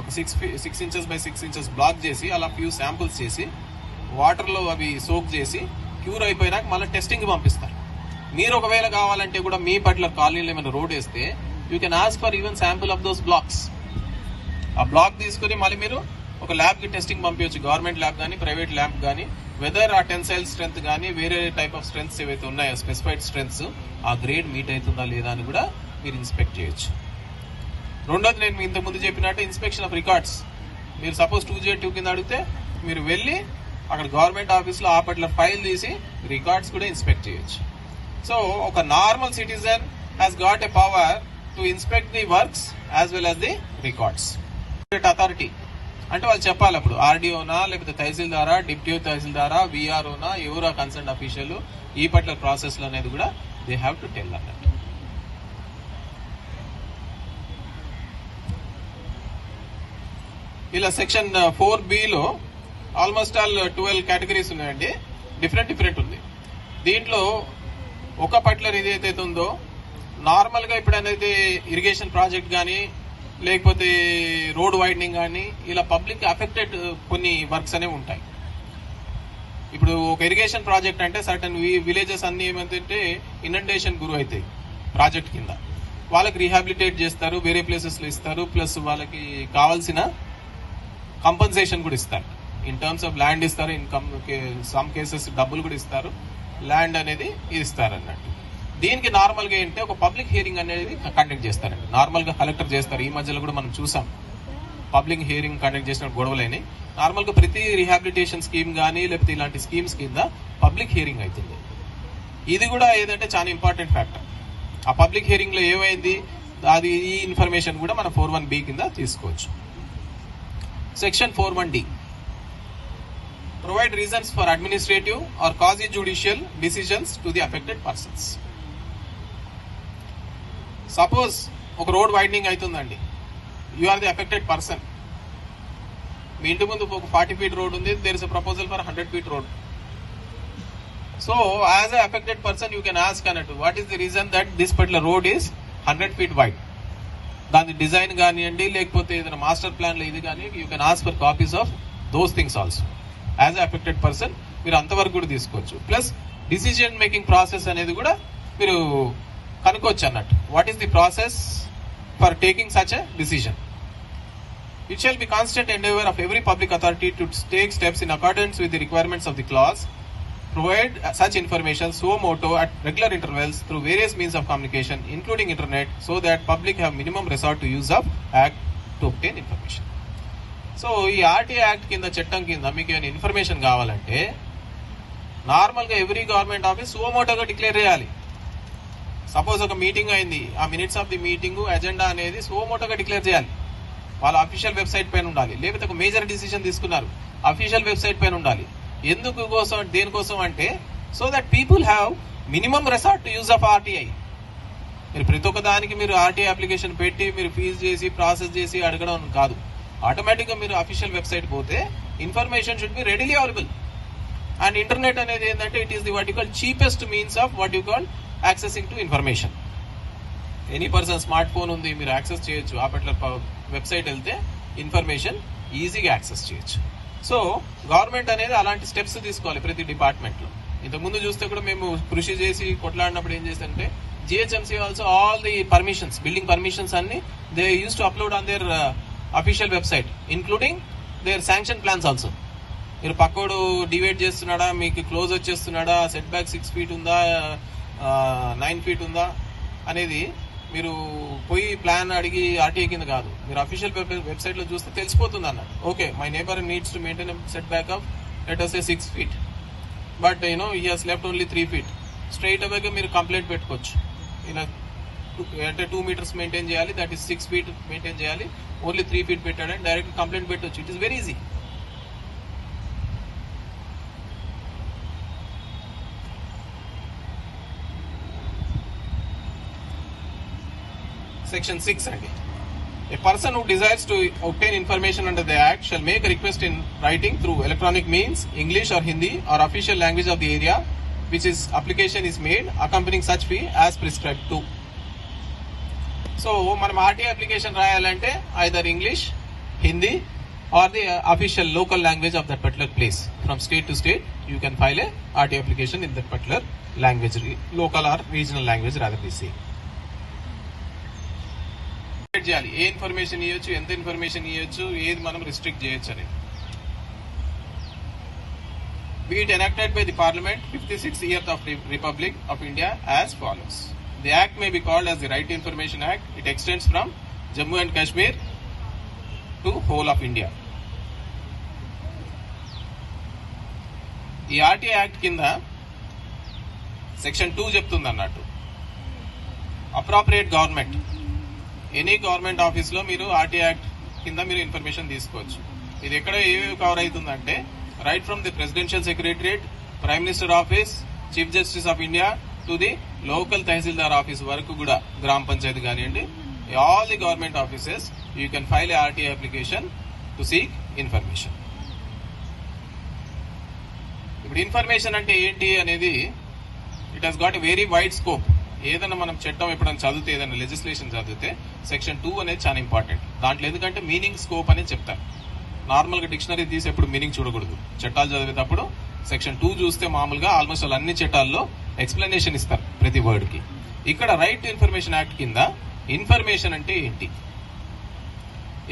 ఒక 6 inches by 6 inches బ్లాక్ చేసి అలా ఫ్యూ శాంపుల్స్ చేసి వాటర్లో అవి సోక్ చేసి క్యూర్ అయిపోయినాక మళ్ళీ టెస్టింగ్కి పంపిస్తారు. మీరు ఒకవేళ కావాలంటే కూడా మీ పర్టికులర్ కాలనీలో ఏమైనా రోడ్ వేస్తే you can ask for even sample of those blocks. ఆ బ్లాక్ తీసుకుని మళ్ళీ మీరు ఒక ల్యాబ్ కి టెస్టింగ్ పంపించచ్చు, గవర్నమెంట్ ల్యాబ్ కానీ ప్రైవేట్ ల్యాబ్ కానీ, వెదర్ ఆ టెన్సైల్ స్ట్రెంత్ కానీ వేరే టైప్ ఆఫ్ స్ట్రెంత్స్ ఏవైతే ఉన్నాయో స్పెసిఫైడ్ స్ట్రెంత్స్ ఆ గ్రేడ్ మీట్ అవుతుందా లేదా అని కూడా మీరు ఇన్స్పెక్ట్ చేయొచ్చు. రెండోది, నేను ఇంతకుముందు చెప్పినట్టు ఇన్స్పెక్షన్ ఆఫ్ రికార్డ్స్. మీరు సపోజ్ 2J2 కింద అడిగితే మీరు వెళ్ళి అక్కడ గవర్నమెంట్ ఆఫీస్లో ఆ పర్టికులర్ ఫైల్ తీసి రికార్డ్స్ కూడా ఇన్స్పెక్ట్ చేయొచ్చు. సో ఒక normal citizen has got a power to inspect the works as well as the records. Authority అంటే వాళ్ళు చెప్పాలి అప్పుడు ఆర్డీఓనా లేకపోతే తహసీల్దారా, డిప్యూటీ తహసీల్దారా, విఆర్ఓనా, ఎవరు కన్సర్న్ అఫీషియల్ ఈ పర్టికులర్ ప్రాసెస్ లో అనేది కూడా దే హ్యావ్ టు టెల్ అన్నట్టు. ఇలా section 4B almost all 12 categories ఉన్నాయండి. డిఫరెంట్ ఉంది. దీంట్లో ఒక పర్టికులర్ ఏదైతే ఉందో నార్మల్ గా ఇప్పుడు అనేది ఇరిగేషన్ ప్రాజెక్ట్ కానీ లేకపోతే రోడ్ వైడనింగ్ కానీ ఇలా పబ్లిక్ అఫెక్టెడ్ కొన్ని వర్క్స్ అనేవి ఉంటాయి. ఇప్పుడు ఒక ఇరిగేషన్ ప్రాజెక్ట్ అంటే సర్టన్ విలేజెస్ అన్ని ఏమంటే ఇనండేషన్ గురి అవుతాయి ప్రాజెక్ట్ కింద. వాళ్ళకి రీహాబిలిటేట్ చేస్తారు, వేరే ప్లేసెస్ లో ఇస్తారు, ప్లస్ వాళ్ళకి కావాల్సిన కంపన్సేషన్ కూడా ఇస్తారు. ఇన్ టర్మ్స్ ఆఫ్ ల్యాండ్ ఇస్తారు, సమ్ కేసెస్ డబ్బులు కూడా ఇస్తారు, ల్యాండ్ అనేది ఇస్తారు అన్నట్టు. దీనికి నార్మల్ గా ఏంటంటే ఒక పబ్లిక్ హియరింగ్ అనేది కండక్ట్ చేస్తారండి. నార్మల్ గా కలెక్టర్ చేస్తారు. ఈ మధ్యలో కూడా మనం చూసాం పబ్లిక్ హియరింగ్ కండక్ట్ చేసిన గొడవలని. నార్మల్ గా ప్రతి రీహాబిలిటేషన్ స్కీమ్ కానీ లేకపోతే ఇలాంటి స్కీమ్స్ కింద పబ్లిక్ హియరింగ్ అవుతుంది. ఇది కూడా ఏదంటే చాలా ఇంపార్టెంట్ ఫ్యాక్టర్. ఆ పబ్లిక్ హియరింగ్ లో ఏమైంది అది ఈ ఇన్ఫర్మేషన్ కూడా మనం 4(1)B కింద తీసుకోవచ్చు. Section 4(1)D provide reasons for administrative or quasi-judicial decisions to the affected persons. Suppose ఒక రోడ్ వైడనింగ్ అవుతుందండి, you are the affected person. మీ ఇంటి ముందు ఒక 40 feet రోడ్ ఉంది, there is a proposal for 100 feet road. So as a affected person you can ask అన్నట్టు what is the reason that this particular road is 100 feet wide. దాని design కానివ్వండి లేకపోతే ఏదైనా మాస్టర్ ప్లాన్ లో ఇది కానీ you can ask for copies of those things also. As affected person మీరు అంతవరకు కూడా తీసుకోవచ్చు. ప్లస్ డిసిజన్ మేకింగ్ ప్రాసెస్ అనేది కూడా మీరు కనుక్కోవచ్చు అన్నట్టు. What is the process for taking such a decision? It shall be constant endeavour of every public authority to take steps in accordance with the requirements of the class, provide such information suo moto at regular intervals through various means of communication including internet so that public have minimum resort to use of act to obtain information. So ఈ RT act కింద చట్టం కింద మీకు ఏమైనా information కావాలంటే normal గా every government office సుమోటోగా declare చేయాలి. Suppose ఒక మీటింగ్ అయింది, ఆ minutes of the meeting agenda అనేది సుమోటోగా డిక్లేర్ చేయాలి. వాళ్ళ అఫీషియల్ వెబ్సైట్ పైన ఉండాలి. లేకపోతే ఒక మేజర్ డిసిజన్ తీసుకున్నారు, అఫీషియల్ వెబ్సైట్ పైన ఉండాలి. ఎందుకు కోసం, దేనికోసం అంటే so that people have minimum resort to use of RTI. మీరు ప్రతి ఒక్క దానికి మీరు ఆర్టీఐ అప్లికేషన్ పెట్టి మీరు ఫీజు చేసి ప్రాసెస్ చేసి అడగడం కాదు. ఆటోమేటిక్ గా మీరు అఫీషియల్ వెబ్సైట్ పోతే information should B readily available. And internet అనేది ఏంటంటే it is the what you call cheapest means of what you call accessing to information. Any person smart phone ఉంది, మీరు యాక్సెస్ చేయొచ్చు. ఆ పర్టికులర్ వెబ్సైట్ వెళ్తే information ఈజీగా access చేయొచ్చు. So government అనేది అలాంటి స్టెప్స్ తీసుకోవాలి ప్రతి డిపార్ట్మెంట్ లో. ఇంతకుముందు చూస్తే కూడా మేము కృషి చేసి కొట్లాడినప్పుడు ఏం చేస్తుంటే GHMC also all the permissions, building permissions అన్ని they use to upload on their official website including their sanction plans also. మీరు పక్కోడు డివైడ్ చేస్తున్నాడా, మీకు క్లోజ్ వచ్చేస్తున్నాడా, సెట్ బ్యాక్ 6 feet ఉందా, 9 feet ఉందా అనేది మీరు పోయి ప్లాన్ అడిగి ఆర్టీఐ కింద కాదు, మీరు అఫీషియల్ వెబ్సైట్ లో చూస్తే తెలిసిపోతుంది అన్నట్టు. Okay, my neighbour needs to maintain set back of let us say 6 feet, but he has left only 3 feet. Straight away మీరు కంప్లైంట్ పెట్టుకోవచ్చు. ఇలా అంటే 2 meters మెయింటైన్ చేయాలి, దట్ ఈస్ 6 feet మెయింటైన్ చేయాలి, ఓన్లీ 3 feet పెట్టాడని డైరెక్ట్ కంప్లైంట్ పెట్టవచ్చు. It is very easy. Section 6 అండి. A person who desires to obtain information under the Act shall make a request in writing through electronic means, English or Hindi or official language of the area which is application is made, accompanying such fee as prescribed to. So మనం RTI application రాయాలంటే either English, Hindi or the official local language of that particular place. From state to state, you can file a RTI application in that particular language, local or regional language rather be say. చేయాలి ఏ information ఇవ్వచ్చు, ఎంత information ఇవ్వచ్చు, ఏది మనం restrict చేయొచ్చు అనేది. Be it enacted by the Parliament 56th year of Republic of India as follows. The Act may be called as the Right to Information Act. It extends from Jammu and Kashmir to whole of India. ఈ RTI act కింద section 2 చెప్తుంది అన్నట్టు, appropriate government, any government office లో మీరు RTI act కింద మీరు information తీసుకోవచ్చు. ఇది ఎక్కడ ఏవేవి కవర్ అవుతుందంటే, right from the presidential secretariat, prime minister office, chief justice of India to the local tahsildar office వరకు కూడా, గ్రామ పంచాయతీ కానివ్వండి, all the government offices you can file A RTI application to seek information. ఇప్పుడు information అంటే ఏంటి అనేది, it has got a very wide scope. ఏదైనా మనం చట్టం ఎప్పుడైనా చదివితే, ఏదైనా లెజిస్లేషన్ చదివితే సెక్షన్ 2 అనేది చాలా ఇంపార్టెంట్. దాంట్లో ఎందుకంటే మీనింగ్ స్కోప్ అనేది చెప్తారు. నార్మల్ గా డిక్షనరీ తీసి ఎప్పుడు మీనింగ్ చూడకూడదు. చట్టాలు చదివేటప్పుడు సెక్షన్ 2 చూస్తే మామూలుగా ఆల్మోస్ట్ అన్ని చట్టాల్లో ఎక్స్ప్లెనేషన్ ఇస్తారు ప్రతి వర్డ్ కి. ఇక్కడ రైట్ టు ఇన్ఫర్మేషన్ యాక్ట్ కింద ఇన్ఫర్మేషన్ అంటే ఏంటి?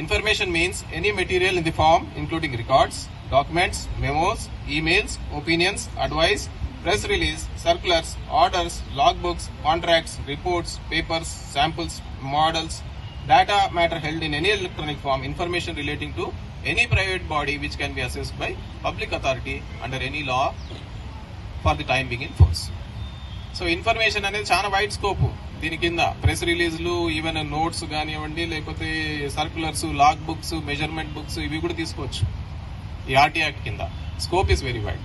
Information means any material in the form including records, documents, memos, emails, opinions, advice, press release, circulars, orders, logbooks, contracts, reports, papers, samples, models, data matter held in any electronic form, information relating to any private body which can be accessed by public authority under any law for the time being in force. So information అనేది చాలా wide scope. దీని కింద press రిలీజ్లు, even notes కానివ్వండి, లేకపోతే circulars, log books, measurement books, ఇవి కూడా తీసుకోవచ్చు ఈ ఆర్టీఐ యాక్ట్ కింద. Scope is very wide.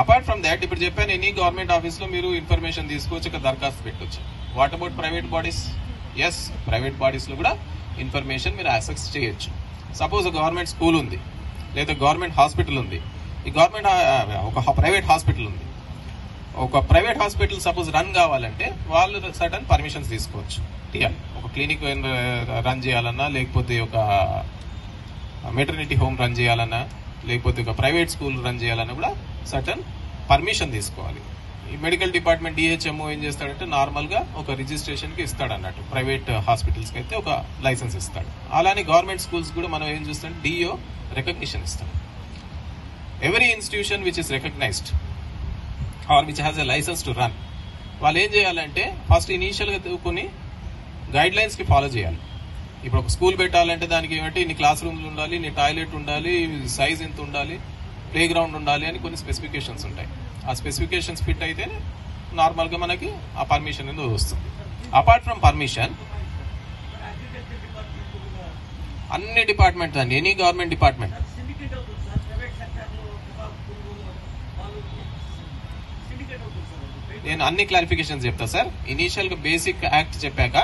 Apart from that, ఇప్పుడు చెప్పాను, ఎనీ గవర్నమెంట్ ఆఫీస్ లో మీరు ఇన్ఫర్మేషన్ తీసుకోవచ్చు, ఒక దరఖాస్తు పెట్టవచ్చు. What about private bodies? Yes, private bodies లో కూడా ఇన్ఫర్మేషన్ మీరు యాక్సెస్ చేయొచ్చు. సపోజ్ గవర్నమెంట్ స్కూల్ ఉంది, లేదా గవర్నమెంట్ హాస్పిటల్ ఉంది. ఈ గవర్నమెంట్ ఒక ప్రైవేట్ హాస్పిటల్ ఉంది. ఒక ప్రైవేట్ హాస్పిటల్ సపోజ్ రన్ కావాలంటే వాళ్ళు సర్టన్ పర్మిషన్స్ తీసుకోవచ్చు. ఒక క్లినిక్ రన్ చేయాలన్నా, లేకపోతే ఒక మెటర్నిటీ హోమ్ రన్ చేయాలన్నా, లేకపోతే ఒక ప్రైవేట్ స్కూల్ రన్ చేయాలన్నా కూడా సర్టన్ పర్మిషన్ తీసుకోవాలి. ఈ మెడికల్ డిపార్ట్మెంట్ డిహెచ్ఎంఓ ఏం చేస్తాడంటే నార్మల్ గా ఒక రిజిస్ట్రేషన్ కి ఇస్తాడు అన్నట్టు. ప్రైవేట్ హాస్పిటల్స్ కి అయితే ఒక లైసెన్స్ ఇస్తాడు. అలానే గవర్నమెంట్ స్కూల్స్ కూడా మనం ఏం చూస్తాం, డిఓ రికగ్నిషన్ ఇస్తాం. Every institution which is recognised or which has a licence to run, వాళ్ళు ఏం చేయాలంటే ఫస్ట్ ఇనీషియల్ గా కొన్ని గైడ్ లైన్స్ కి ఫాలో చేయాలి. ఇప్పుడు ఒక స్కూల్ పెట్టాలంటే దానికి ఏమంటే ఇన్ని క్లాస్ రూమ్లు ఉండాలి, ఇన్ని టాయిలెట్ ఉండాలి, సైజ్ ఎంత ఉండాలి, ప్లే గ్రౌండ్ ఉండాలి అని కొన్ని స్పెసిఫికేషన్స్ ఉంటాయి. ఆ స్పెసిఫికేషన్స్ ఫిట్ అయితే నార్మల్ గా మనకి ఆ పర్మిషన్ అనేది వస్తుంది. అపార్ట్ ఫ్రమ్ పర్మిషన్, అన్ని డిపార్ట్మెంట్స్ అండి, ఎనీ గవర్నమెంట్ డిపార్ట్మెంట్, నేను అన్ని క్లారిఫికేషన్స్ చెప్తా సార్. ఇనీషియల్ గా బేసిక్ యాక్ట్ చెప్పాక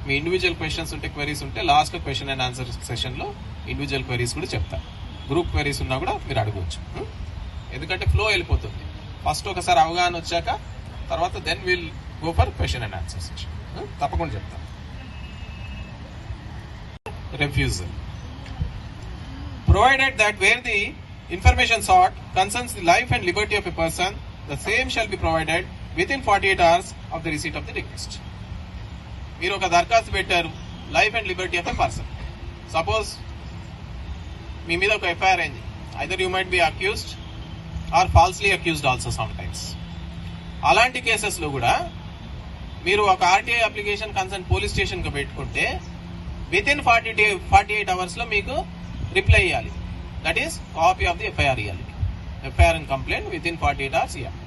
మీ ఇండివిజువల్ క్వశ్చన్స్ ఉంటే, క్వరీస్ ఉంటే లాస్ట్ లో క్వశ్చన్ అండ్ ఆన్సర్ సెషన్ లో ఇండివిజువల్ క్వరీస్ కూడా చెప్తా. గ్రూప్ క్వరీస్ ఉన్నా కూడా మీరు అడగవచ్చు. ఎందుకంటే ఫ్లో వెళ్ళిపోతుంది. ఫస్ట్ ఒకసారి అవగాహన వచ్చాక తర్వాత then will go for question and answer session. తప్పకుండా చెప్తా. Refusal provided that where the information sought concerns the life and liberty of a person, the same shall be provided within 48 hours of the receipt of the request. మీరు ఒక దరఖాస్తు పెట్టారు, life and liberty of a person. Suppose మీ మీద ఒక FIR అయింది. Either you might be accused or falsely accused also sometimes. అలాంటి cases లో కూడా మీరు ఒక RTI application concern police station కి పెట్టుకుంటే విత్ ఇన్ 48 అవర్స్ లో మీకు రిప్లై ఇవ్వాలి. That is copy of the FIR ఇవ్వాలి. FIR and complaint within 48 hours ఇవ్వాలి.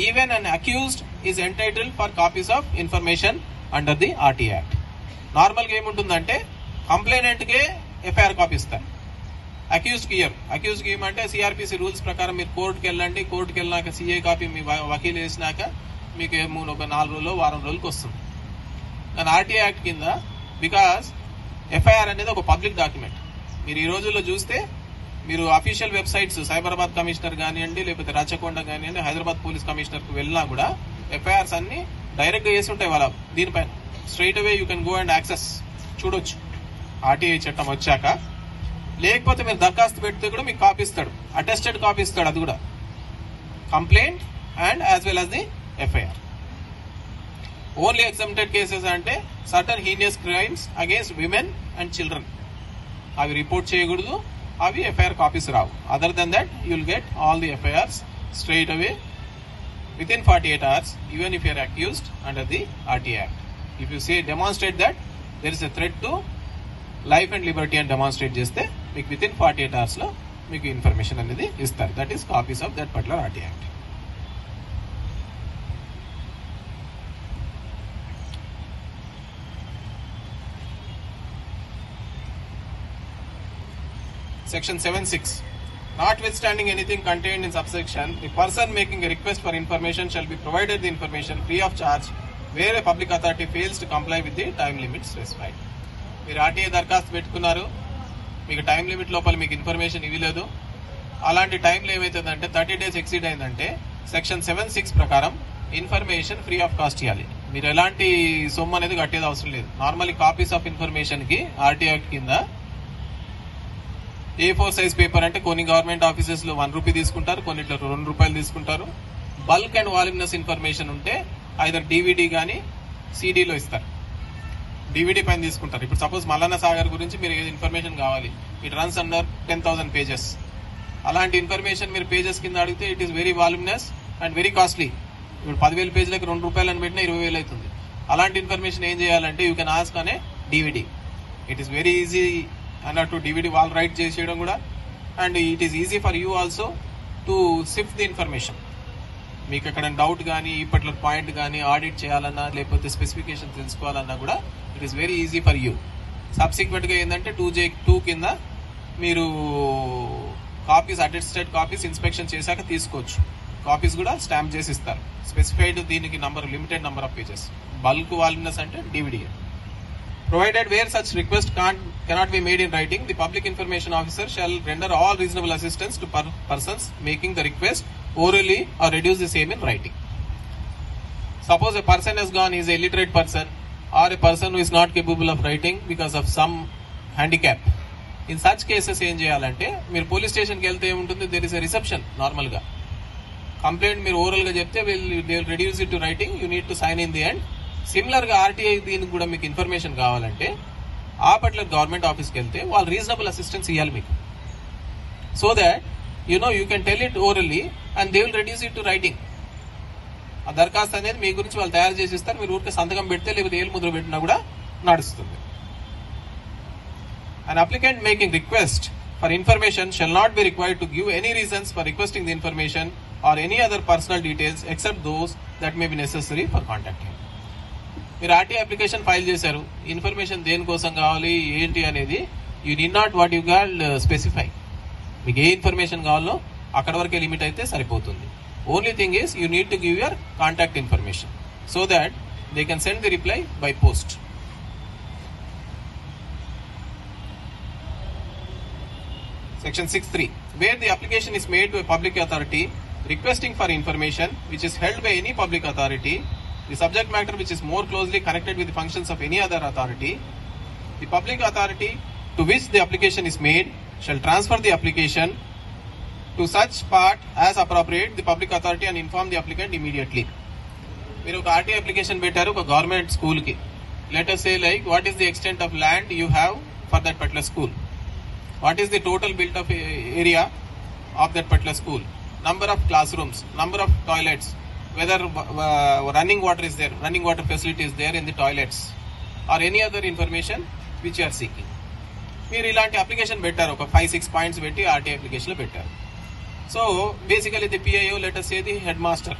Even an accused is entitled for copies of information under the RTI act. Normal గా ఏముంటుందంటే complainant కే FIR copy ఇస్తారు, accused కి ఇయ్యరు. Accused కి ఏమంటే సిఆర్పిసి రూల్స్ ప్రకారం మీరు కోర్టుకి వెళ్ళండి, కోర్టుకి వెళ్ళినాక సిఐ కాపీ మీ వకీలు వేసినాక మీకు ఒక 4 రోజులు వారం రోజులకు వస్తుంది. కానీ ఆర్టీఐ యాక్ట్ కింద బికాస్ ఎఫ్ఐఆర్ అనేది ఒక పబ్లిక్ డాక్యుమెంట్. మీరు ఈ రోజుల్లో చూస్తే మీరు అఫీషియల్ వెబ్సైట్స్, సైబరాబాద్ కమిషనర్ కానివ్వండి, లేకపోతే రచకొండ కానివ్వండి, హైదరాబాద్ పోలీస్ కమిషనర్ కు వెళ్ళినా కూడా ఎఫ్ఐఆర్స్ అన్ని డైరెక్ట్ గా వేసి ఉంటాయి వాళ్ళ దీనిపైన. Straight away you can go and access చూడొచ్చు ఆర్టీఐ చట్టం వచ్చాక. లేకపోతే మీరు దరఖాస్తు పెడితే కూడా మీకు కాపీ ఇస్తాడు, అటెస్టెడ్ కాపీ ఇస్తాడు. అది కూడా complaint and as well as the FIR. Only exempted cases అంటే certain heinous crimes against women and children, అవి రిపోర్ట్ చేయకూడదు, అవి ఎఫ్ఐఆర్ కాపీస్ రావు. Other than that you will get all the FIRs straight away within 48 hours, even if you are accused under the RTA Act. If you say demonstrate that there is a threat to life and liberty and demonstrate చేస్తే మీకు within 48 hours లో మీకు information అనేది ఇస్తారు. That is copies of that particular RTA Act. Section 7(6). Notwithstanding anything contained in subsection, the person making a request for information shall be provided the information free of charge where a public authority fails to comply with the time limit specified. మీరు RTI దరఖాస్తు పెట్టుకున్నారు, మీకు time limit లోపల మీకు information ఇవ్వలేదు, అలాంటి టైంలో ఏమవుతుందంటే 30 days ఎక్సీడ్ అయిందంటే సెక్షన్ 7(6) ప్రకారం ఇన్ఫర్మేషన్ ఫ్రీ ఆఫ్ కాస్ట్ ఇవ్వాలి. మీరు ఎలాంటి సొమ్ము అనేది కట్టేది అవసరం లేదు. నార్మల్లీ కాపీస్ ఆఫ్ ఇన్ఫర్మేషన్ కి ఆర్టీఐ కింద A4 సైజ్ పేపర్ అంటే కొన్ని గవర్నమెంట్ ఆఫీసెస్ లో 1 రూపీ తీసుకుంటారు, కొన్నిట్లో 2 రూపాయలు తీసుకుంటారు. బల్క్ అండ్ వాల్యూమినస్ ఇన్ఫర్మేషన్ ఉంటే ఐదర్ డివిడి కానీ సిడీలో ఇస్తారు, డివిడి పైన తీసుకుంటారు. ఇప్పుడు సపోజ్ మల్లన్న సాగర్ గురించి మీరు ఏది ఇన్ఫర్మేషన్ కావాలి, ఇట్ రన్స్ అండర్ 10,000 pages. అలాంటి ఇన్ఫర్మేషన్ మీరు పేజెస్ కింద అడిగితే it is very voluminous and very costly. ఇప్పుడు 10,000 పేజీలకు 2 రూపాయలు అని పెట్టినా 20,000 అవుతుంది. అలాంటి ఇన్ఫర్మేషన్ ఏం చేయాలంటే యూ కెన్ ఆస్క్ అనే DVD. It is very easy అన్నట్టు డివిడి వాళ్ళు రైట్ చేసేయడం కూడా, and it is easy for you also to shift the information. మీకు ఎక్కడ డౌట్ కానీ ఈ పర్టికులర్ పాయింట్ కానీ ఆడిట్ చేయాలన్నా లేకపోతే స్పెసిఫికేషన్ తెలుసుకోవాలన్నా కూడా it is very easy for you. Subsequent గా ఏంటంటే 2J2 కింద మీరు కాపీస్ అటెస్టెడ్ కాపీస్ ఇన్స్పెక్షన్ చేశాక తీసుకోవచ్చు. కాపీస్ కూడా స్టాంప్ చేసి ఇస్తారు. స్పెసిఫైడ్ దీనికి limited number of pages. Bulk voluminous అంటే DVD. Provided where such request cannot be made in writing, the public information officer shall render all reasonable assistance to persons making the request orally or reduce the same in writing. Suppose a person has gone, is a illiterate person or a person who is not capable of writing because of some handicap. In such cases ఏం చేయాలంటే మీరు police స్టేషన్కి వెళ్తే ఏముంటుంది, there is a reception normal గా. Complaint మీరు oral గా చెప్తే they will reduce it to writing, you need to sign in the end. Similar గా ఆర్టీఐ దీనికి కూడా మీకు ఇన్ఫర్మేషన్ కావాలంటే ఆ పట్ల గవర్నమెంట్ ఆఫీస్కి వెళ్తే వాళ్ళు రీజనబుల్ అసిస్టెన్స్ ఇవ్వాలి మీకు. So that you can tell it orally and they will reduce it to writing. ఆ దరఖాస్తు అనేది మీ గురించి వాళ్ళు తయారు చేసి ఇస్తారు, మీరు ఊరికే సంతకం పెడితే లేకపోతే ఏలు ముద్ర పెట్టినా కూడా నడుస్తుంది. An applicant making request for information shall not be required to give any reasons for requesting the information or any other personal details except those that may be necessary for contacting. మీరు RT application file చేశారు, information దేనికోసం కావాలి ఏంటి అనేది you need not what you call specify. మీకు ఏ information కావాలో అక్కడ వరకే లిమిట్ అయితే సరిపోతుంది. Only thing is you need to give your contact information so that they can send the reply by post. Section 6(3). Where the application is made to a public authority requesting for information which is held by any public authority, the subject matter which is more closely connected with the functions of any other authority, the public authority to which the application is made shall transfer the application to such part as appropriate the public authority and inform the applicant immediately. మీరు ఒక RT application పెట్టారు ఒక government school కి. Let us say like what is the extent of land you have for that particular school, what is the total built up area of that particular school, number of classrooms, number of toilets, whether running water is there, running water facility is there in the toilets, or any other information which you are seeking. మీరు ఇలాంటి application పెట్టారు, ఒక 5-6 points పెట్టి RT application లో పెట్టారు. So basically the PIO let us say the head master,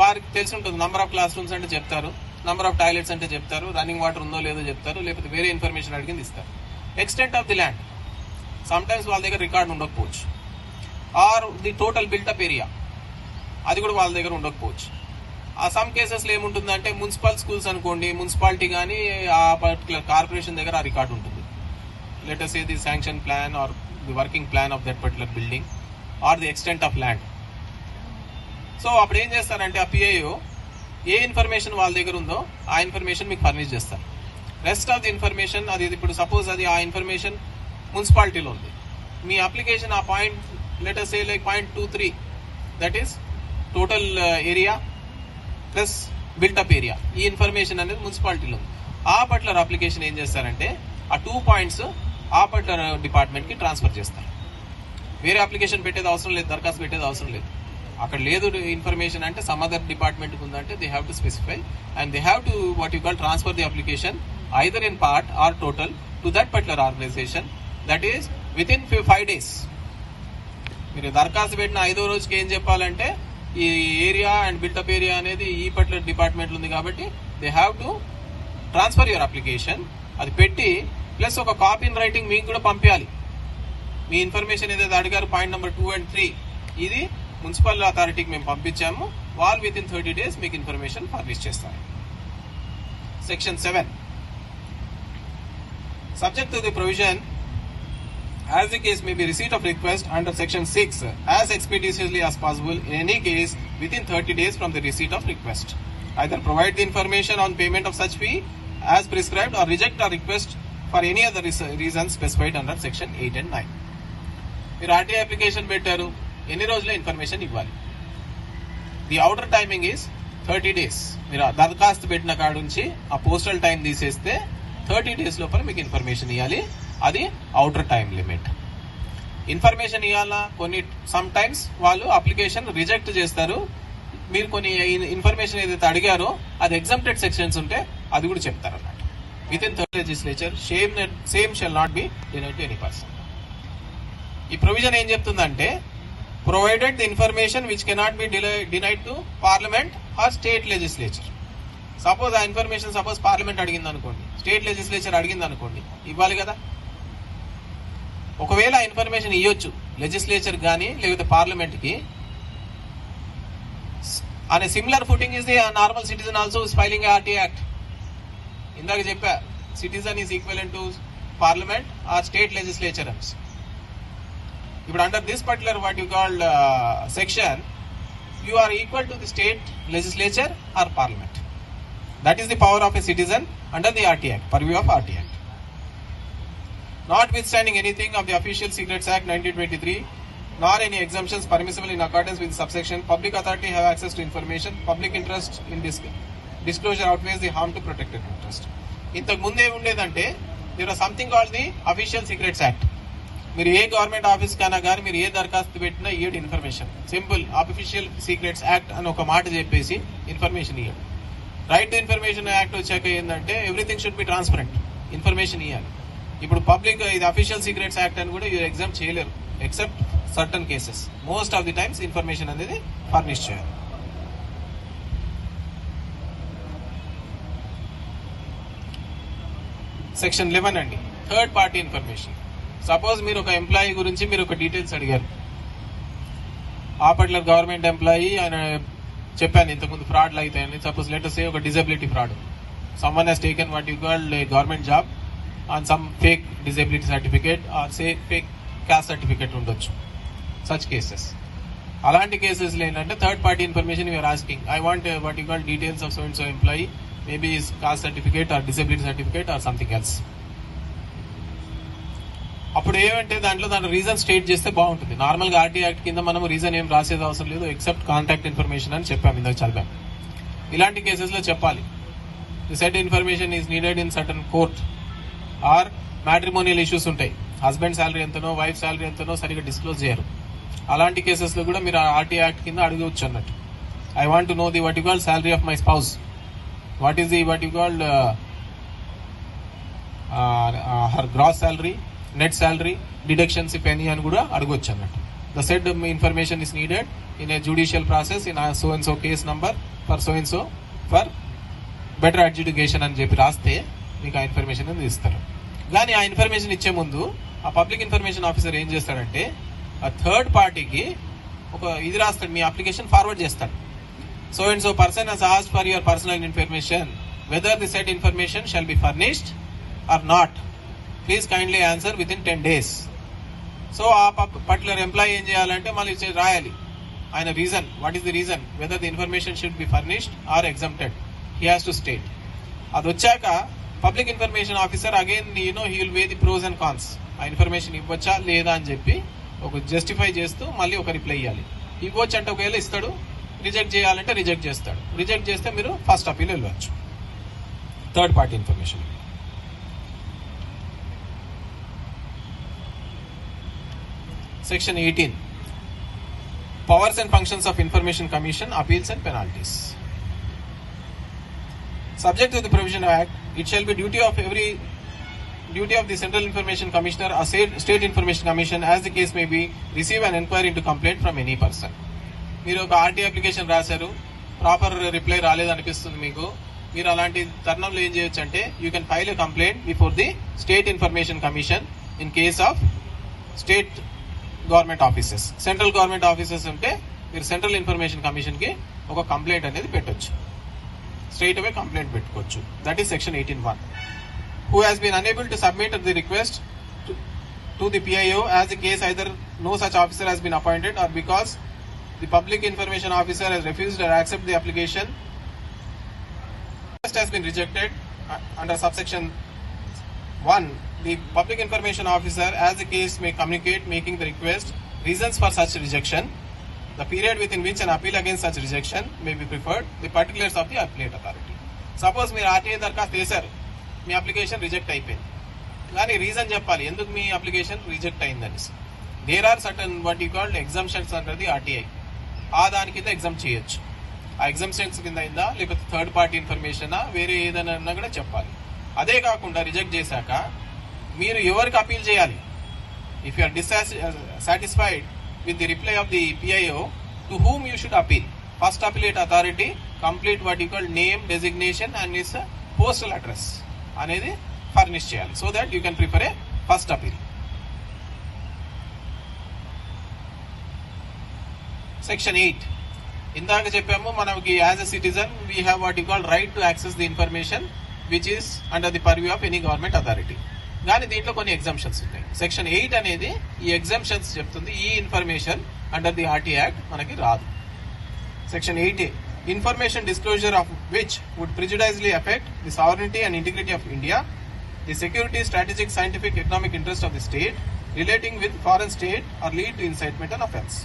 వారికి తెలిసి ఉంటుంది నంబర్ ఆఫ్ క్లాస్ రూమ్స్ అంటే చెప్తారు, నంబర్ ఆఫ్ టాయిలెట్స్ అంటే చెప్తారు, రన్నింగ్ వాటర్ ఉందో లేదో చెప్తారు, లేకపోతే వేరే ఇన్ఫర్మేషన్ అడిగింది ఇస్తారు. Extent of the land sometimes వాళ్ళ దగ్గర రికార్డు ఉండకపోవచ్చు, or the total built up area అది కూడా వాళ్ళ దగ్గర ఉండకపోవచ్చు. ఆ సమ్ కేసెస్ లో ఏముంటుందంటే మున్సిపల్ స్కూల్స్ అనుకోండి, మున్సిపాలిటీ కానీ ఆ పర్టికులర్ కార్పొరేషన్ దగ్గర ఆ రికార్డు ఉంటుంది. Let us say the sanction plan or the working plan of that particular building or the extent of land. So అప్పుడు ఏం చేస్తారంటే ఆ పిఐఓ ఏ ఇన్ఫర్మేషన్ వాళ్ళ దగ్గర ఉందో ఆ ఇన్ఫర్మేషన్ మీకు ఫర్నిష్ చేస్తారు. రెస్ట్ ఆఫ్ ది ఇన్ఫర్మేషన్ అది ఇప్పుడు సపోజ్ అది ఆ ఇన్ఫర్మేషన్ మున్సిపాలిటీలో ఉంది. మీ అప్లికేషన్ ఆ point let us say like 0.23, that is total area plus built-up area. ఈ ఇన్ఫర్మేషన్ అనేది మున్సిపాలిటీలో ఉంది. ఆ పర్టికులర్ అప్లికేషన్ ఏం చేస్తారంటే ఆ 2 పాయింట్స్ ఆ పర్టికులర్ డిపార్ట్మెంట్కి ట్రాన్స్ఫర్ చేస్తారు. వేరే అప్లికేషన్ పెట్టేది అవసరం లేదు, దరఖాస్తు పెట్టేది అవసరం లేదు. అక్కడ లేదు ఇన్ఫర్మేషన్ అంటే సమ్ అదర్ డిపార్ట్మెంట్కి ఉందంటే they have to specify and they have to what you call transfer the application either in part or total to that particular organisation. That is within 5 days. మీరు దరఖాస్తు పెట్టిన 5వ రోజుకి ఏం చెప్పాలంటే ఈ ఏరియా అండ్ బిల్టప్ ఏరియా అనేది ఈ పర్టికులర్ డిపార్ట్మెంట్లో ఉంది కాబట్టి they have to transfer your application. అది పెట్టి ప్లస్ ఒక కాపీ ఇన్ రైటింగ్ మీకు కూడా పంపించాలి. మీ ఇన్ఫర్మేషన్ ఏదైతే అడిగారు పాయింట్ నెంబర్ 2 and 3 ఇది మున్సిపల్ అథారిటీకి మేము పంపించాము. వాళ్ళు విత్ ఇన్ 30 days మీకు ఇన్ఫర్మేషన్ ఫర్నిష్ చేస్తారు. Section 7 subject to the provision as the case may be receipt of request under section 6 as expeditiously as possible in any case within 30 days from the receipt of request. Either provide the information on payment of such fee as prescribed or reject a request for any other reasons specified under section 8 and 9. మీరు RTI application పెట్టారు, ఎన్ని రోజుల్లో information ఇవ్వాలి? The outer timing is 30 days. మీరు దరఖాస్తు పెట్టిన కాడ నుంచి ఆ పోస్టల్ టైం తీసేస్తే 30 days లోపల మీకు ఇన్ఫర్మేషన్ ఇవ్వాలి. అది అవుటర్ టైం లిమిట్. ఇన్ఫర్మేషన్ ఇవ్వాలా కొన్ని సమ్ టైమ్స్ వాళ్ళు అప్లికేషన్ రిజెక్ట్ చేస్తారు. మీరు కొన్ని ఇన్ఫర్మేషన్ ఏదైతే అడిగారో అది ఎగ్జామ్టెడ్ సెక్షన్స్ ఉంటే అది కూడా చెప్తారు అన్నట్టు. Within third legislature same shall not be denied to any person. ఈ ప్రొవిజన్ ఏం చెప్తుందంటే provided the information which cannot be denied to parliament or state legislature. Suppose ఆ ఇన్ఫర్మేషన్ పార్లమెంట్ అడిగింది అనుకోండి, స్టేట్ లెజిస్లేచర్ అడిగింది అనుకోండి, ఇవ్వాలి కదా. ఒకవేళ ఇన్ఫర్మేషన్ ఇవ్వచ్చు లెజిస్లేచర్ కానీ లేకపోతే పార్లమెంట్కి అనే similar footing is the normal citizen also filing RT act. ఇందాక చెప్పా citizen is equal to parliament or state legislature. ఇప్పుడు under this particular what you called section you are equal to the state legislature or parliament. That is the power of a citizen under the RT Act, purview of RT Act. Notwithstanding anything of the Official Secrets Act 1923, nor any exemptions permissible in accordance with subsection, public authority have access to information. Public interest in disclosure outweighs the harm to protected interest. ఇంతకు ముందే ఉండేదంటే there was something called the Official Secrets Act. మీరు ఏ government office కన్నా కానీ మీరు ఏ దరఖాస్తు పెట్టినా ఇయ్యడు information. Simple official secrets act అని ఒక మాట చెప్పేసి ఇన్ఫర్మేషన్ ఇయ్యడు. రైట్ టు ఇన్ఫర్మేషన్ యాక్ట్ వచ్చాక ఏంటంటే everything should be transparent, information ఇవ్వాలి. ఇప్పుడు పబ్లిక్ ఇది అఫీషియల్ సీక్రెట్స్ యాక్ట్ అని కూడా ఎగ్జామ్ చేయలేరు except certain cases. Most of the times information అనేది ఫర్నిష్ చేయాలి. సెక్షన్ 11 అండి, థర్డ్ పార్టీ ఇన్ఫర్మేషన్. సపోజ్ మీరు ఒక ఎంప్లాయీ గురించి మీరు ఒక డీటెయిల్స్ అడిగారు. ఆ పర్టికులర్ గవర్నమెంట్ ఎంప్లాయీ ఆయన చెప్పాను ఇంతకుముందు ఫ్రాడ్లు అవుతాయని. సపోజ్ లెట్ us say ఒక disability fraud, someone he's taken what you call a government job on some fake disability certificate or say fake caste certificate ఉండొచ్చు. సచ్ కేసెస్, అలాంటి కేసెస్లో ఏంటంటే third party information you're asking I want what you call details of so and so employee, maybe his caste certificate or disability certificate or something else. అప్పుడు ఏమంటే దాంట్లో reason state చేస్తే బాగుంటుంది. నార్మల్గా ఆర్టీ యాక్ట్ కింద మనం రీజన్ ఏం రాసేది అవసరం లేదు ఎక్సెప్ట్ కాంటాక్ట్ ఇన్ఫర్మేషన్ అని చెప్పాము, ఇందాక చదివాము. ఇలాంటి కేసెస్లో చెప్పాలి the set information is needed in certain court or matrimonial issues ఉంటాయి. హస్బెండ్ శాలరీ ఎంతనో వైఫ్ శాలరీ ఎంతనో సరిగ్గా డిస్క్లోజ్ చేయరు. అలాంటి కేసెస్లో కూడా మీరు ఆర్టీ యాక్ట్ కింద అడగవచ్చు అన్నట్టు. I want to know the what you call salary of my spouse, what is the what you call her gross salary, net salary, deductions if any అని కూడా అడగొచ్చు అన్నట్టు. The said information is needed in a judicial process in so and so case number for so and so for better adjudication అని చెప్పి రాస్తే మీకు ఆ information అనేది ఇస్తారు. కానీ ఆ ఇన్ఫర్మేషన్ ఇచ్చే ముందు ఆ పబ్లిక్ ఇన్ఫర్మేషన్ ఆఫీసర్ ఏం చేస్తాడంటే ఆ థర్డ్ పార్టీకి ఒక ఇది రాస్తాడు, మీ అప్లికేషన్ ఫార్వర్డ్ చేస్తాడు. So and so person has asked for your personal information, whether the said information shall be furnished or not, please kindly answer within 10 days. So ఆ పర్టికులర్ ఎంప్లాయీ ఏం చేయాలంటే మళ్ళీ రాయాలి ఆయన reason, what is the reason whether the information should be furnished or exempted, he has to state. అది వచ్చాక public information officer again he will weigh the pros and cons. ఆ information ఇవ్వచ్చా లేదా అని చెప్పి ఒక జస్టిఫై చేస్తూ మళ్ళీ ఒక రిప్లై ఇవ్వాలి. ఇవ్వచ్చు అంటే ఒకవేళ ఇస్తాడు, రిజెక్ట్ చేయాలంటే రిజెక్ట్ చేస్తాడు. రిజెక్ట్ చేస్తే మీరు ఫస్ట్ అపీల్ వెళ్ళవచ్చు. Third party information. Section 18. Powers and functions of Information Commission, appeals and penalties. Subject to the Provision Act, it shall be duty of the Central Information Commissioner or State Information Commission, as the case may be, receive an inquiry into complaint from any person. మీరు ఒక RT application రాశారు, proper reply రాలేదనిపిస్తుంది మీకు, మీరు అలాంటి తరుణంలో ఏం చేయొచ్చు అంటే you can file a complaint before the state information commission in case of state government offices. Central government offices ఉంటే మీరు సెంట్రల్ ఇన్ఫర్మేషన్ కమిషన్ కి ఒక కంప్లైంట్ అనేది పెట్టొచ్చు, స్ట్రైట్ అవే కంప్లైంట్ పెట్టుకోవచ్చు. That is section 18(1). Who has been unable to submit the request to the PIO as the case either no such officer has been appointed or because the public information officer has refused or accept the application has been rejected under subsection 1. The public information officer, as the case may communicate, making the request, reasons for such rejection, the period within which an appeal against such rejection may be preferred, the particulars of the appellate authority. Suppose మీరు RTI దరఖాస్తు చేశారు, మీ application reject అయిపోయింది, కానీ reason చెప్పాలి ఎందుకు మీ application reject అయిందని. There are certain what you called exemptions అంటారు ఆర్టీఐ. ఆ దాని కింద ఎగ్జామ్ చేయొచ్చు. ఆ ఎగ్జామ్షన్స్ కింద అయిందా లేకపోతే థర్డ్ పార్టీ ఇన్ఫర్మేషన్ వేరే ఏదైనా కూడా చెప్పాలి. అదే కాకుండా రిజెక్ట్ చేశాక మీరు ఎవరికి అపీల్ చేయాలి? If you are dissatisfied with the reply of the PIO, to whom you should appeal? First appellate authority, complete what you call name, designation and his postal address అనేది ఫర్నిష్ చేయాలి, so that you can prepare a first appeal. Section 8. ఇందాక చెప్పాము మనకి as a citizen we have what you call right to access the information which is under the purview of any government authority. కానీ దీంట్లో కొన్ని exemptions ఉంటాయి. Section 8 అనేది ఈ exemptions చెప్తుంది. ఈ information under the RT act మనకి రాదు. Section 8A, information disclosure of which would prejudicially affect the sovereignty and integrity of India, the security, strategic, scientific, economic interest of the state, relating with foreign state or lead to incitement and offence.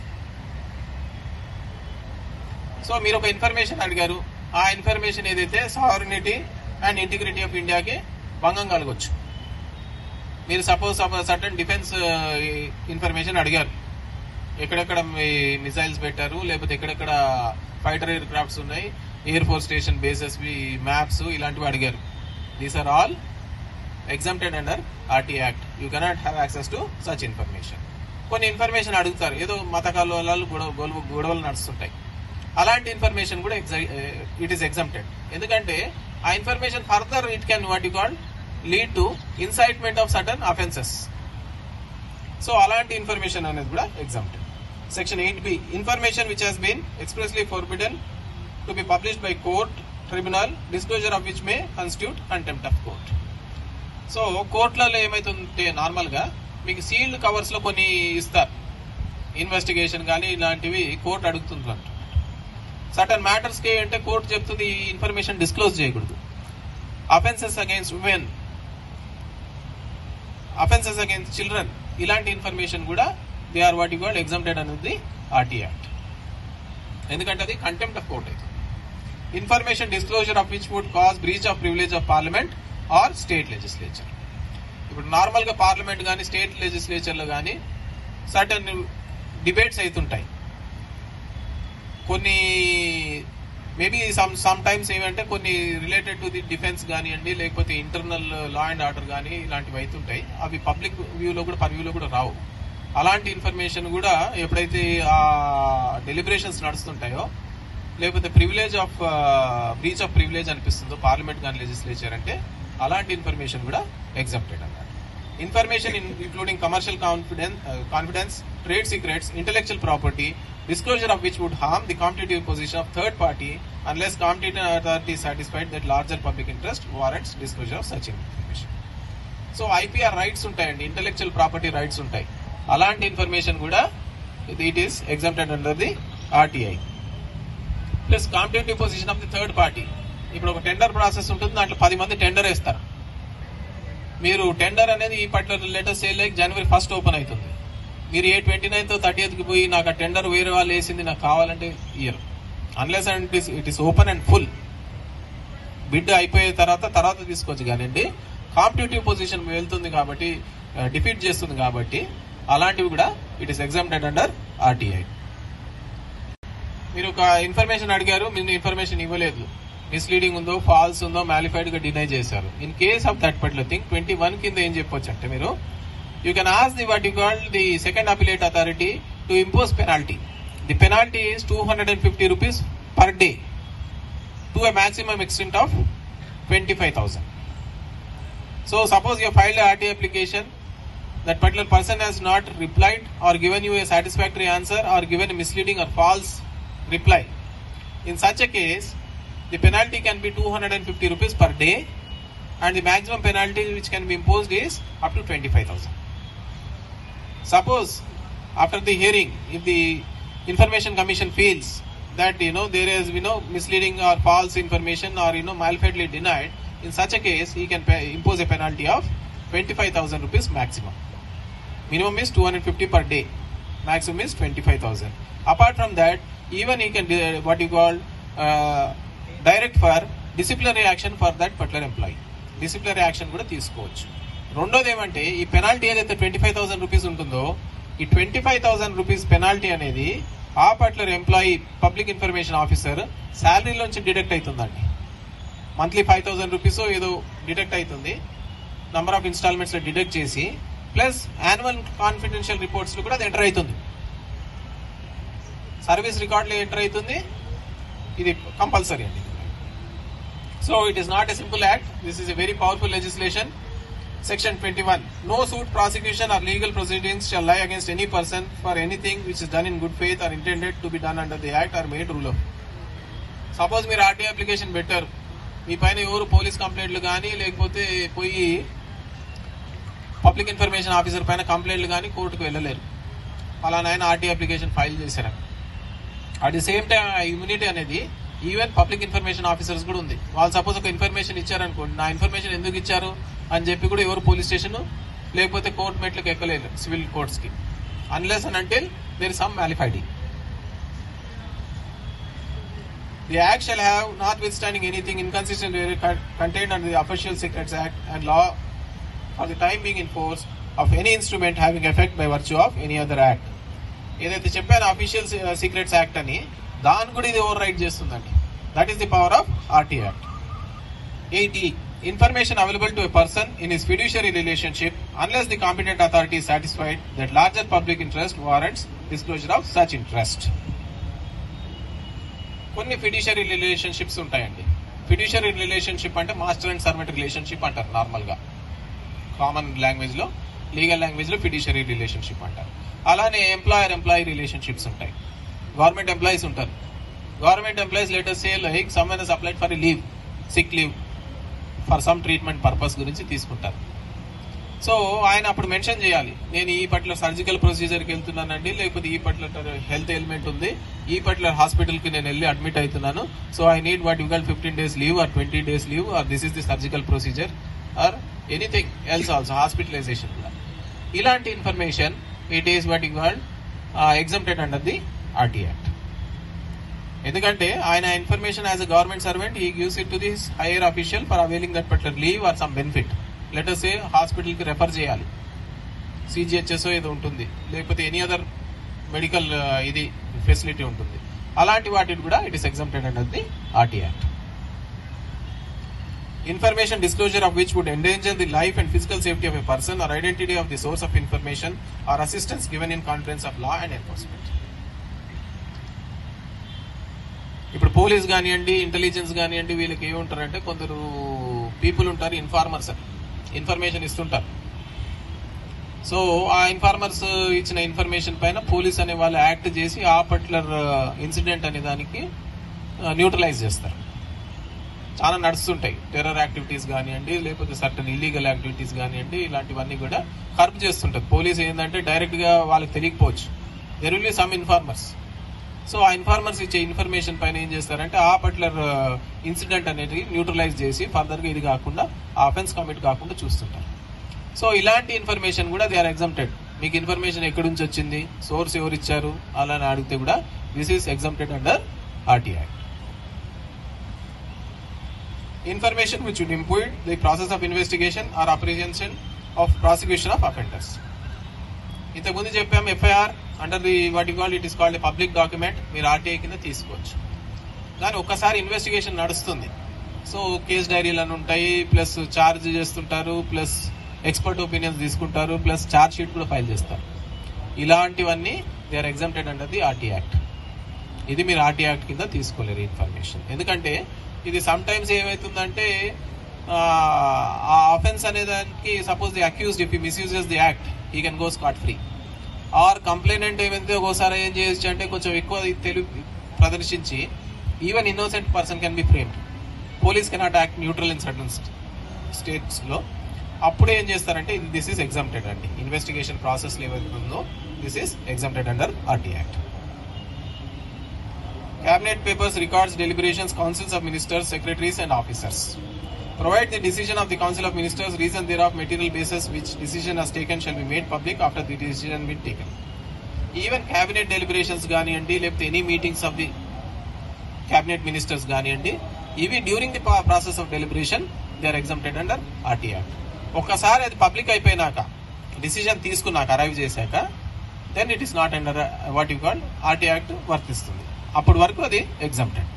So మీరు ఒక information అడిగారు, ఆ information ఏదైతే sovereignty and integrity of ఇండియాకి భంగం కలగొచ్చు. మీరు suppose certain defence information అడిగారు, ఎక్కడెక్కడ మిసైల్స్ పెట్టారు, లేకపోతే ఎక్కడెక్కడ ఫైటర్ ఎయిర్ క్రాఫ్ట్స్ ఉన్నాయి, air force station bases maps ఇలాంటివి అడిగారు. These are all exempted under RT act. You cannot have access to such information. కొన్ని ఇన్ఫర్మేషన్ అడుగుతారు, ఏదో మత కలవలాలు గొడవలు నడుస్తుంటాయి, అలాంటి ఇన్ఫర్మేషన్ కూడా ఇట్ ఈస్ ఎగ్జామ్టెడ్. ఎందుకంటే ఆ information further it can what you call lead to incitement of certain offences. So అలాంటి ఇన్ఫర్మేషన్ అనేది కూడా exempted. Section 8B, information which has been expressly forbidden to be published by court, tribunal, disclosure of which may constitute contempt of court. So కోర్టులలో ఏమైతుంటే నార్మల్గా మీకు sealed covers లో కొన్ని ఇస్తారు, ఇన్వెస్టిగేషన్ కానీ ఇలాంటివి కోర్టు అడుగుతుంది. సర్టన్ మ్యాటర్స్ కి అంటే కోర్టు చెప్తుంది ఈ ఇన్ఫర్మేషన్ డిస్క్లోజ్ చేయకూడదు. Offences against women, offences against children, ఇలాంటి ఇన్ఫర్మేషన్ కూడా they are what you call exempted అనేది ఆర్టీ యాక్ట్. ఎందుకంటే అది కంటెంప్ట్ ఆఫ్ కోర్ట్ అయితే. Information disclosure of which would cause breach of privilege of parliament or state legislature. ఇప్పుడు normal గా parliament కానీ state legislature లో కానీ సర్టన్ డిబేట్స్ అవుతుంటాయి. కొన్ని మేబీ సమ్ టైమ్స్ ఏమంటే కొన్ని రిలేటెడ్ టు ది డిఫెన్స్ కానివ్వండి, లేకపోతే ఇంటర్నల్ లా అండ్ ఆర్డర్ కానీ ఇలాంటివి అవుతుంటాయి. అవి పబ్లిక్ వ్యూలో కూడా పర్వ్యూలో కూడా రావు. అలాంటి ఇన్ఫర్మేషన్ కూడా ఎప్పుడైతే ఆ డెలిబరేషన్స్ నడుస్తుంటాయో, లేకపోతే privilege of breach of privilege అనిపిస్తుందో పార్లమెంట్ కానీ లెజిస్లేచర్ అంటే, అలాంటి ఇన్ఫర్మేషన్ కూడా ఎగ్జామ్టెడ్ అన్నమాట. Information including commercial confidence, trade secrets, intellectual property, disclosure of which would harm the competitive position of third party unless competent authority is satisfied that larger public interest warrants disclosure of such information. So IPR rights ఉంటాయండి, intellectual property rights ఉంటాయి. అలాంటి information కూడా it is exempted under the RTI. Plus competitive position of the third party. ఇప్పుడు ఒక tender process ఉంటుంది, దాంట్లో 10 మంది tender వేస్తారు. మీరు టెండర్ అనేది ఈ పర్టికులర్ లెటర్ సేల్ లైక్ జనవరి 1st ఓపెన్ అవుతుంది. మీరు ఏ 29th 30th పోయి నాకు ఆ టెండర్ వేరే వాళ్ళు వేసింది నాకు కావాలంటే year, unless and it is open and full. Bid అయిపోయే తర్వాత తీసుకోవచ్చు. కానివ్వండి, కాంపిటేటివ్ పొజిషన్ వెళ్తుంది కాబట్టి, డిఫీట్ చేస్తుంది కాబట్టి అలాంటివి కూడా it is exempted under RTI. మీరు ఒక ఇన్ఫర్మేషన్ అడిగారు, మీరు ఇన్ఫర్మేషన్ ఇవ్వలేదు, మిస్లీడింగ్ ఉందో, ఫాల్స్ ఉందో, మ్యాలిఫైడ్ గా డినై చేశారు. In case of that particular thing 21 కింద ఏం చెప్పొచ్చు అంటే మీరు you can ask the what you call the second appellate authority to impose penalty. The penalty is 250 rupees per day to a maximum extent of 25,000. So suppose you filed a RTA application, that particular person has not replied or given you a satisfactory answer or given a misleading or false reply. In such a case, the penalty can be 250 rupees per day and the maximum penalty which can be imposed is up to 25,000. Suppose after the hearing, if the Information Commission feels that there is misleading or false information or malfeasantly denied, in such a case he can impose a penalty of 25,000 rupees maximum. Minimum is 250 per day, maximum is 25,000. Apart from that, even he can what you call direct for disciplinary action for that particular employee. Disciplinary action కూడా తీసుకోవచ్చు. రెండోది ఏమంటే ఈ penalty ఏదైతే 25,000 rupees ఉంటుందో, ఈ 25,000 rupees penalty అనేది ఆ particular employee public information officer శాలరీలోంచి డిడక్ట్ అవుతుందండి. మంత్లీ 5,000 రూపీస్ ఏదో డిడక్ట్ అవుతుంది, నంబర్ ఆఫ్ ఇన్స్టాల్మెంట్స్ లో డిడక్ట్ చేసి ప్లస్ యాన్యువల్ కాన్ఫిడెన్షియల్ రిపోర్ట్స్ లో కూడా అది ఎంటర్ అవుతుంది, సర్వీస్ రికార్డ్ లో ఎంటర్ అవుతుంది. ఇది కంపల్సరీ అండి. So it is not a simple act, this is a very powerful legislation. Section 21. No suit, prosecution or legal proceedings shall lie against any person for anything which is done in good faith or intended to be done under the act or made rule of. Suppose మీరు RTI application పెట్టారు, మీ పైన ఎవరు police కంప్లైంట్లు కానీ లేకపోతే పోయి public information officer పైన కంప్లైంట్లు కానీ కోర్టుకు వెళ్ళలేరు. అలానే ఆయన ఆర్టీఐ అప్లికేషన్ ఫైల్ చేశారు. అట్ ది సేమ్ టైం ఆ ఇమ్యూనిటీ అనేది ఈవెన్ పబ్లిక్ ఇన్ఫర్మేషన్ ఆఫీసర్స్ కూడా ఉంది. వాళ్ళు సపోజ్ ఒక ఇన్ఫర్మేషన్ ఇచ్చారనుకోండి, నా ఇన్ఫర్మేషన్ ఎందుకు ఇచ్చారు అని చెప్పి కూడా ఎవరు పోలీస్ స్టేషన్ లేకపోతే కోర్టు మెట్లకు ఎక్కలేదు సివిల్ కోర్ట్స్ కి, unless and until there is some mala fide. The act shall have, notwithstanding anything inconsistent contained under the Official Secrets Act and law for the time being in force of any instrument having effect by virtue of any other act. ఏదైతే చెప్పాను official secrets act అని, దాన్ని కూడా ఇది override చేస్తుందండి. That is the power of RT act. 8E. Information available to a person in his fiduciary relationship unless the competent authority is satisfied that larger public interest warrants disclosure of such interest. కొన్ని fiduciary relationships ఉంటాయండి. Fiduciary relationship అంటే master and servant relationship అంటారు normal గా, common language లో, legal language లో fiduciary relationship అంటారు. అలానే employee relationships ఉంటాయి. గవర్నమెంట్ ఎంప్లాయీస్ ఉంటారు. Government employees letter say like someone has applied for leave, sick leave for some treatment purpose గురించి తీసుకుంటారు. సో ఆయన అప్పుడు మెన్షన్ చేయాలి, నేను ఈ పర్టికులర్ సర్జికల్ ప్రొసీజర్కి వెళ్తున్నానండి, లేకపోతే ఈ పర్టికులర్ హెల్త్ ఎలిమెంట్ ఉంది, ఈ పర్టికులర్ హాస్పిటల్కి నేను వెళ్ళి అడ్మిట్ అవుతున్నాను, so I need what you call 15 days leave or 20 days leave or this is the surgical procedure or anything else also, hospitalisation కూడా. ఇలాంటి information it is what you call exempted under the RT act. ఎందుకంటే ఆయన information as a government servant he gives it to this higher official for availing that particular leave or some benefit. Let us say hospital కి refer చేయాలి, CGHS ఏదో ఉంటుంది, లేకపోతే any other medical ఇది facility ఉంటుంది. అలాంటి వాటిని కూడా it is exempted under the RT act. Information disclosure of which would endanger the life and physical safety of a person or identity of the source of information or assistance given in confidence of law and enforcement. ఇప్పుడు police కానివ్వండి, intelligence కానివ్వండి, వీళ్ళకి ఏముంటారంటే కొందరు people ఉంటారు, informers, information ఇస్తుంటారు. So ఆ informers ఇచ్చిన information పైన పోలీస్ అనే వాళ్ళు యాక్ట్ చేసి ఆ పర్టికులర్ ఇన్సిడెంట్ అనే దానికి న్యూట్రలైజ్ చేస్తారు. చాలా నడుస్తుంటాయి, టెర్రర్ యాక్టివిటీస్ కానివ్వండి, లేకపోతే సర్టన్ ఇల్లీగల్ యాక్టివిటీస్ కానివ్వండి, ఇలాంటివన్నీ కూడా కర్బ్ చేస్తుంటారు. పోలీస్ ఏంటంటే డైరెక్ట్ గా వాళ్ళకి తెలియకపోవచ్చు, there will be some informers. So ఆ ఇన్ఫార్మర్స్ ఇచ్చే ఇన్ఫర్మేషన్ పైన ఏం చేస్తారంటే ఆ పర్టికులర్ ఇన్సిడెంట్ అనేది న్యూట్రలైజ్ చేసి ఫర్దర్ గా ఇది కాకుండా ఆ అఫెన్స్ కమిట్ కాకుండా చూస్తుంటారు. సో ఇలాంటి ఇన్ఫర్మేషన్ కూడా దే ఆర్ ఎగ్జామ్టెడ్. మీకు ఇన్ఫర్మేషన్ ఎక్కడి నుంచి వచ్చింది, సోర్స్ ఎవరు ఇచ్చారు అలా అడిగితే కూడా this is exempted under RT Act. Information which would impede the process of investigation or apprehension of prosecution of offenders. ఇంతకుముందు చెప్పాము FIR under the what you call it is called public document, మీరు RTI కింద తీసుకోవచ్చు. కానీ ఒక్కసారి investigation నడుస్తుంది, so case డైరీలు అని ఉంటాయి, ప్లస్ ఛార్జ్ చేస్తుంటారు, ప్లస్ ఎక్స్పర్ట్ ఒపీనియన్స్ తీసుకుంటారు, ప్లస్ ఛార్జ్ షీట్ కూడా ఫైల్ చేస్తారు. ఇలాంటివన్నీ they are exempted under the RT Act. ఇది మీరు RT Act కింద తీసుకోలేరు ఇన్ఫర్మేషన్. ఎందుకంటే ఇది సమ్ టైమ్స్ ఏమవుతుందంటే ఆ అఫెన్స్ అనేదానికి suppose the accused if he misuses the act he can go scot free. Or complainant ఏమైతే ఒకసారి ఏం చేయొచ్చు అంటే కొంచెం ఎక్కువ తెలివి ప్రదర్శించి even innocent person can be framed. Police cannot act neutral in certain states లో. అప్పుడు ఏం చేస్తారంటే దిస్ ఈస్ ఎగ్జామ్టెడ్ అండి. ఇన్వెస్టిగేషన్ ప్రాసెస్ ఏవైతే ఉందో this is exempted under RT Act. Cabinet papers, records, deliberations, councils of ministers, secretaries and officers. Provide the decision of the council of ministers, reason thereof, material basis which decision has taken shall be made public after the decision been taken. Even cabinet deliberations gaaniyandi lepte any meetings of the cabinet ministers gaaniyandi, even during the process of deliberation they are exempted under RT Act. ఒక్కసారి అది public అయిపోయినాక decision తీసుకున్నాక arrive చేశాక then it is not under what you call RT Act వర్తిస్తుంది. అప్పటి వరకు అది exempted.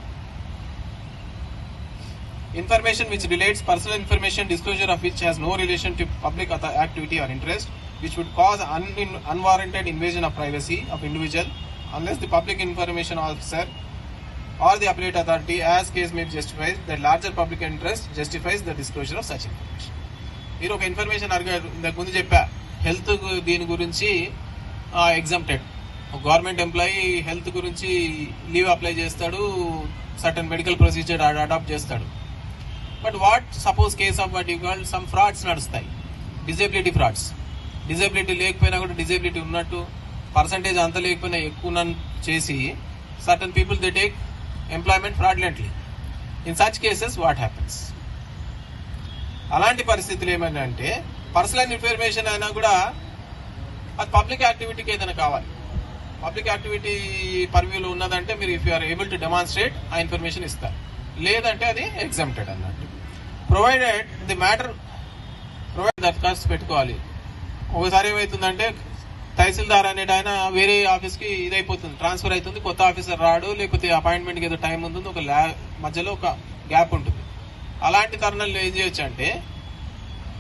Information which relates personal information disclosure of which has no relation to public activity or interest which would cause unwarranted invasion of privacy of individual unless the public information officer or the appellate authority as case may justifies the larger public interest justifies the disclosure of such information. మీరు ఒక information అడిగారు, ఇంతకు ముందు చెప్పా health దీని గురించి exempted. ఒక government employee health గురించి లీవ్ అప్లై చేస్తాడు, సర్టన్ మెడికల్ ప్రొసీజర్ అడాప్ట్ చేస్తాడు. But what suppose case of what you call some frauds నడుస్తాయి, డిజేబిలిటీ ఫ్రాడ్స్. డిజేబిలిటీ లేకపోయినా కూడా డిజేబిలిటీ ఉన్నట్టు, పర్సంటేజ్ అంత లేకపోయినా ఎక్కువ చేసి certain people they take employment fraudulently. In such cases what happens? అలాంటి పరిస్థితులు ఏమైనా అంటే పర్సనల్ ఇన్ఫర్మేషన్ అయినా కూడా అది పబ్లిక్ యాక్టివిటీకి ఏదైనా కావాలి. పబ్లిక్ యాక్టివిటీ పర్వ్యూలో ఉన్నదంటే మీరు if you are able to demonstrate ఆ ఇన్ఫర్మేషన్ ఇస్తారు, లేదంటే అది ఎగ్జామ్టెడ్ అన్నట్టు. ప్రొవైడెడ్ ది మ్యాటర్ ప్రొవైడ్ దరఖాస్తు పెట్టుకోవాలి. ఒకసారి ఏమవుతుందంటే తహసీల్దార్ అనేట ఆయన వేరే ఆఫీస్కి ఇదైపోతుంది, ట్రాన్స్ఫర్ అవుతుంది, కొత్త ఆఫీసర్ రాడు, లేకపోతే అపాయింట్మెంట్కి ఏదో టైం ఉంటుంది, ఒక మధ్యలో ఒక గ్యాప్ ఉంటుంది. అలాంటి తరుణంలో ఏం చేయొచ్చు అంటే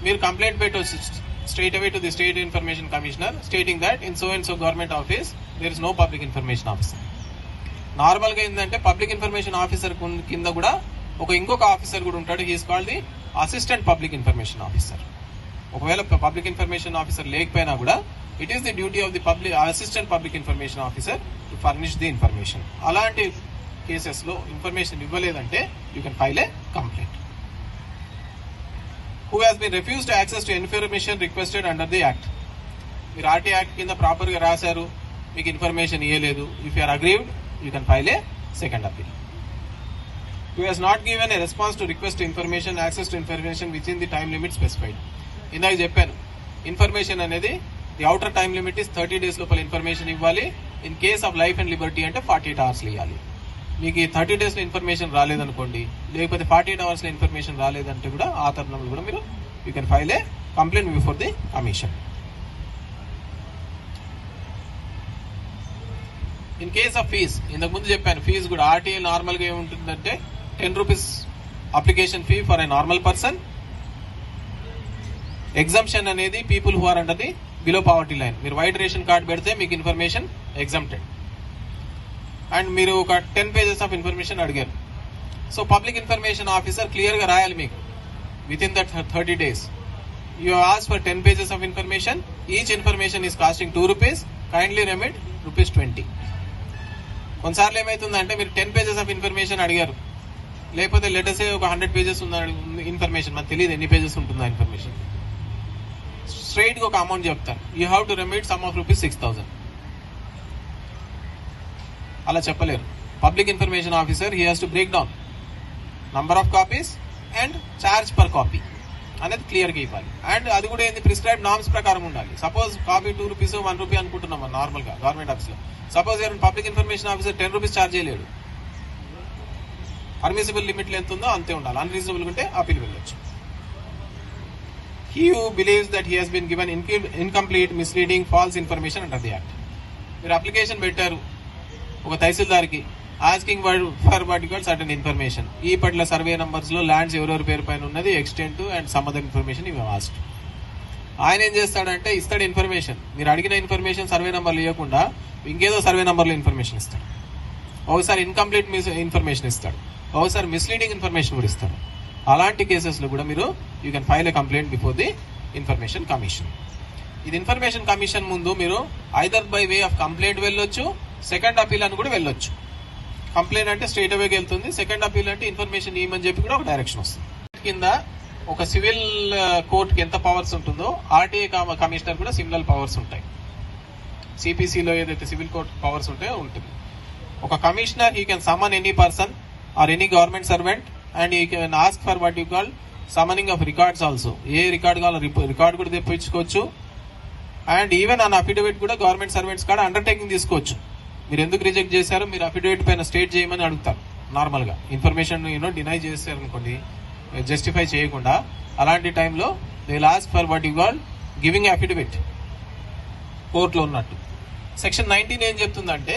మీరు కంప్లైంట్ పెట్టవచ్చు straight away to the state information commissioner stating that in so and so government office there is no public information officer. Normal గా ఏంటంటే పబ్లిక్ ఇన్ఫర్మేషన్ ఆఫీసర్ కింద కూడా ఇంకొక ఆఫీసర్ కూడా ఉంటాడు, he is called the assistant public information officer. ఒకవేళ public information officer లేకపోయినా కూడా it is the duty of the assistant public information officer to furnish the information. అలాంటి కేసెస్ లో ఇన్ఫర్మేషన్ ఇవ్వలేదంటే you can file a complaint. Who has been refused access to information requested under the Act. మీరు RT Act కింద proper గా రాశారు, మీకు information ఇవ్వలేదు, if you are aggrieved you can file a second appeal. Who has not given a response to request to information, access to information within the time limit specified. ఇందాక చెప్పాను information అనేది the outer time limit is 30 days లోపల information ఇవ్వాలి. In case of life and Liberty అంటే 48 hours ఇవ్వాలి. మీకు 30 days లో information రాలేదనుకోండి, లేకపోతే 48 hours లో ఇన్ఫర్మేషన్ రాలేదంటే కూడా ఆ తరుణంలో కూడా మీరు you can file a complaint before the commission. In case of fees, ఇంతకు ముందు చెప్పాను ఫీజు కూడా RTA నార్మల్ గా ఏముంటుందంటే 10 rupees application fee for a normal person. Exemption అనేది people who are under the below poverty line. మీరు white ration card పెడితే మీకు ఇన్ఫర్మేషన్ ఎగ్జంప్టెడ్. అండ్ మీరు ఒక 10 pages ఆఫ్ ఇన్ఫర్మేషన్ అడిగారు, so public information officer clear గా రాయాలి మీకు within that 30 days. You ask for 10 pages of information, each information is costing 2 rupees, kindly remit ₹20. కొన్నిసార్లు ఏమైతుందంటే మీరు 10 pages ఆఫ్ ఇన్ఫర్మేషన్ అడిగారు, లేకపోతే లెటర్సే ఒక 100 pages ఉన్న ఇన్ఫర్మేషన్, మనకు తెలియదు ఎన్ని పేజెస్ ఉంటుందా ఇన్ఫర్మేషన్. స్ట్రైట్ గా ఒక అమౌంట్ చెప్తారు, you have to remit some of ₹6,000. అలా చెప్పలేరు. Public information officer he has to break down number of copies and charge per copy. అనేది క్లియర్గా ఇవ్వాలి. అండ్ అది కూడా ఏంది ప్రిస్క్రైబ్ నామ్స్ ప్రకారం ఉండాలి. సపోజ్ కాపీ 2 రూపీస్ 1 రూపీ అనుకుంటున్నాం నార్మల్గా గవర్నమెంట్ ఆఫీస్లో. సపోజ్ ఎవరైనా public information officer 10 rupees charge చేయలేడు. పర్మిసిబుల్ లిమిట్లు ఎంత ఉందో అంతే ఉండాలి. అన్రీజనబుల్ ఉంటే అపీల్ వెళ్ళొచ్చు. He who believes that he has been given incomplete, misleading, false information under the act. మీరు అప్లికేషన్ పెట్టారు ఒక తహసీల్దార్కి asking for particular certain information. ఈ పట్ల సర్వే నంబర్స్ లో ల్యాండ్స్ ఎవరెవరి పేరు పైన ఉన్నది, extent and some other information ఇవి ఆస్క్. ఆయన ఏం చేస్తాడంటే ఇస్తాడు ఇన్ఫర్మేషన్. మీరు అడిగిన ఇన్ఫర్మేషన్ సర్వే నంబర్లు ఇవ్వకుండా ఇంకేదో సర్వే నంబర్లో ఇన్ఫర్మేషన్ ఇస్తాడు. ఒకసారి ఇన్కంప్లీట్ ఇన్ఫర్మేషన్ ఇస్తాడు, ఒకసారి మిస్లీడింగ్ ఇన్ఫర్మేషన్ కూడా ఇస్తాడు. అలాంటి కేసెస్ లో కూడా మీరు you can file a complaint before the information commission. ఇది ఇన్ఫర్మేషన్ కమిషన్ ముందు మీరు either by way of complaint వెళ్ళొచ్చు, సెకండ్ అపీల్ అని కూడా వెళ్ళొచ్చు. కంప్లైంట్ అంటే స్ట్రైట్ అవేకి వెళ్తుంది, సెకండ్ అపీల్ అంటే ఇన్ఫర్మేషన్ ఇవ్వమని చెప్పి కూడా ఒక డైరెక్షన్ వస్తుంది. కింద ఒక సివిల్ కోర్టుకి ఎంత పవర్స్ ఉంటుందో ఆర్టీఏ కమిషనర్ కూడా సిమిలర్ పవర్స్ ఉంటాయి. సిపిసిలో ఏదైతే సివిల్ కోర్ట్ పవర్స్ ఉంటాయో ఉంటుంది. ఒక commissioner he can summon any person or any government servant and you can ask for what you call summoning of records also. ఏ రికార్డ్ కావాలో రికార్డ్ కూడా తెప్పించుకోవచ్చు. అండ్ ఈవెన్ అన్ అఫిడవిట్ కూడా government servants కాడ undertaking తీసుకోవచ్చు. మీరు ఎందుకు reject చేశారో మీరు అఫిడవిట్ పైన స్టేట్ చేయమని అడుగుతారు. నార్మల్గా ఇన్ఫర్మేషన్ డినై చేశారు అనుకోండి, జస్టిఫై చేయకుండా, అలాంటి టైంలో they will ask for what you call giving affidavit కోర్టులో ఉన్నట్టు. సెక్షన్ 19 ఏం చెప్తుందంటే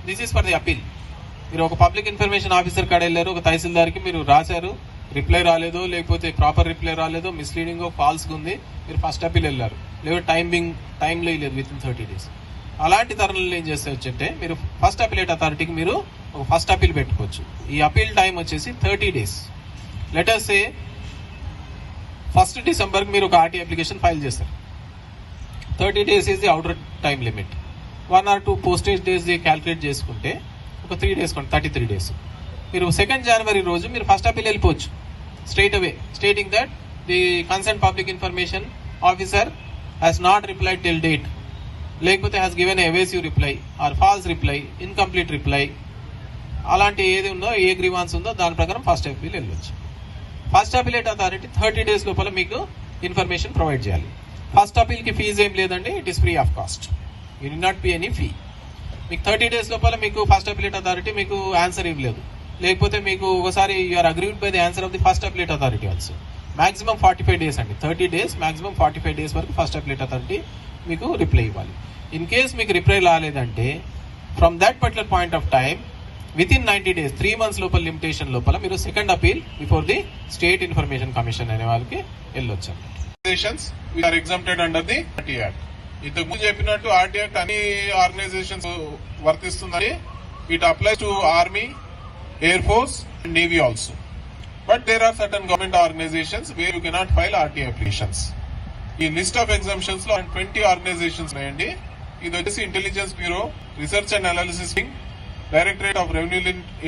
this is for the appeal. మీరు ఒక పబ్లిక్ ఇన్ఫర్మేషన్ ఆఫీసర్ కాడ వెళ్ళారు, ఒక తహసీల్దార్కి మీరు రాశారు, రిప్లై రాలేదు, లేకపోతే ప్రాపర్ రిప్లై రాలేదు, మిస్లీడింగ్ ఫాల్స్గా ఉంది, మీరు ఫస్ట్ అపీల్ వెళ్ళారు, లేదా టైంలో లేదు విత్ ఇన్ 30 days. అలాంటి తరుణంలో ఏం చేస్తే మీరు ఫస్ట్ అపీలేట్ అథారిటీకి మీరు ఒక ఫస్ట్ అపీల్ పెట్టుకోవచ్చు. ఈ అపీల్ టైం వచ్చేసి 30 days. లెటర్ సే 1st December మీరు ఒక ఆర్టీ అప్లికేషన్ ఫైల్ చేస్తారు. 30 days is the outer time limit. 1 or 2 postage days calculate చేసుకుంటే ఒక 3 days 33 days. మీరు 2nd January రోజు మీరు ఫస్ట్ అపీల్ వెళ్ళిపోవచ్చు straight away, stating that the concern public information officer has not replied till date, లేకపోతే has given evasive reply or false reply, incomplete reply, అలాంటి ఏది ఉందో, ఏ గ్రీవాన్స్ ఉందో దాని ప్రకారం ఫస్ట్ అపీల్ వెళ్ళొచ్చు. ఫస్ట్ అపీలేట్ అథారిటీ 30 days లోపల మీకు ఇన్ఫర్మేషన్ ప్రొవైడ్ చేయాలి. ఫస్ట్ అపీల్కి ఫీజు ఏం లేదండి, it is free of cost. You do not pay any fee. మీకు 30 days లోపల మీకు ఫస్ట్ అపీలేట్ అథారిటీ మీకు ఆన్సర్ ఇవ్వలేదు, లేకపోతే మీకు ఒకసారి you are agreed by the answer of the first appellate authority also. Maximum 45 days అండి, 30 days మాక్సిమం 45 days వరకు ఫస్ట్ అపీలేట్ అథారిటీ మీకు రిప్లై ఇవ్వాలి. ఇన్ కేస్ మీకు రిప్లై రాలేదంటే from that particular point of time within 90 days 3 months లోపల limitation లోపల మీరు second appeal before the state information commission అనే వాళ్ళకి వెళ్ళొచ్చు. Are exempted under the RT act. ఇంతకు ముందు చెప్పినట్టు ఆర్టీ యాక్ట్ అన్ని ఆర్గనైజేషన్స్ వర్తిస్తుందని. It applies to army, air force and navy also. But there are certain government organisations where you cannot file RTI applications. ఈ list of exemptions లో 20 organisations ఉన్నాయండి. ఇది వచ్చేసి intelligence bureau, research and analysis wing, directorate of revenue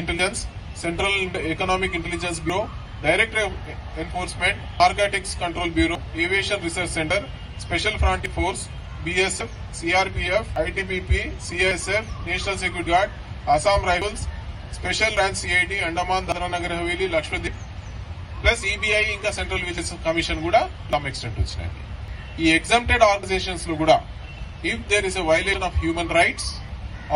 intelligence, central economic intelligence bureau, directorate of enforcement, narcotics control bureau, aviation research centre, special frontier force, BSF, CRPF, ITBP, CISF, national security guard, Assam rifles, special branch CID, Andaman Dadra Nagar Haveli, Lakshadweep, plus ఈబీఐ, ఇంకా central vigilance commission కూడా some extent వచ్చినాయి. ఈ exempted organisations లో కూడా if there is a violation of human rights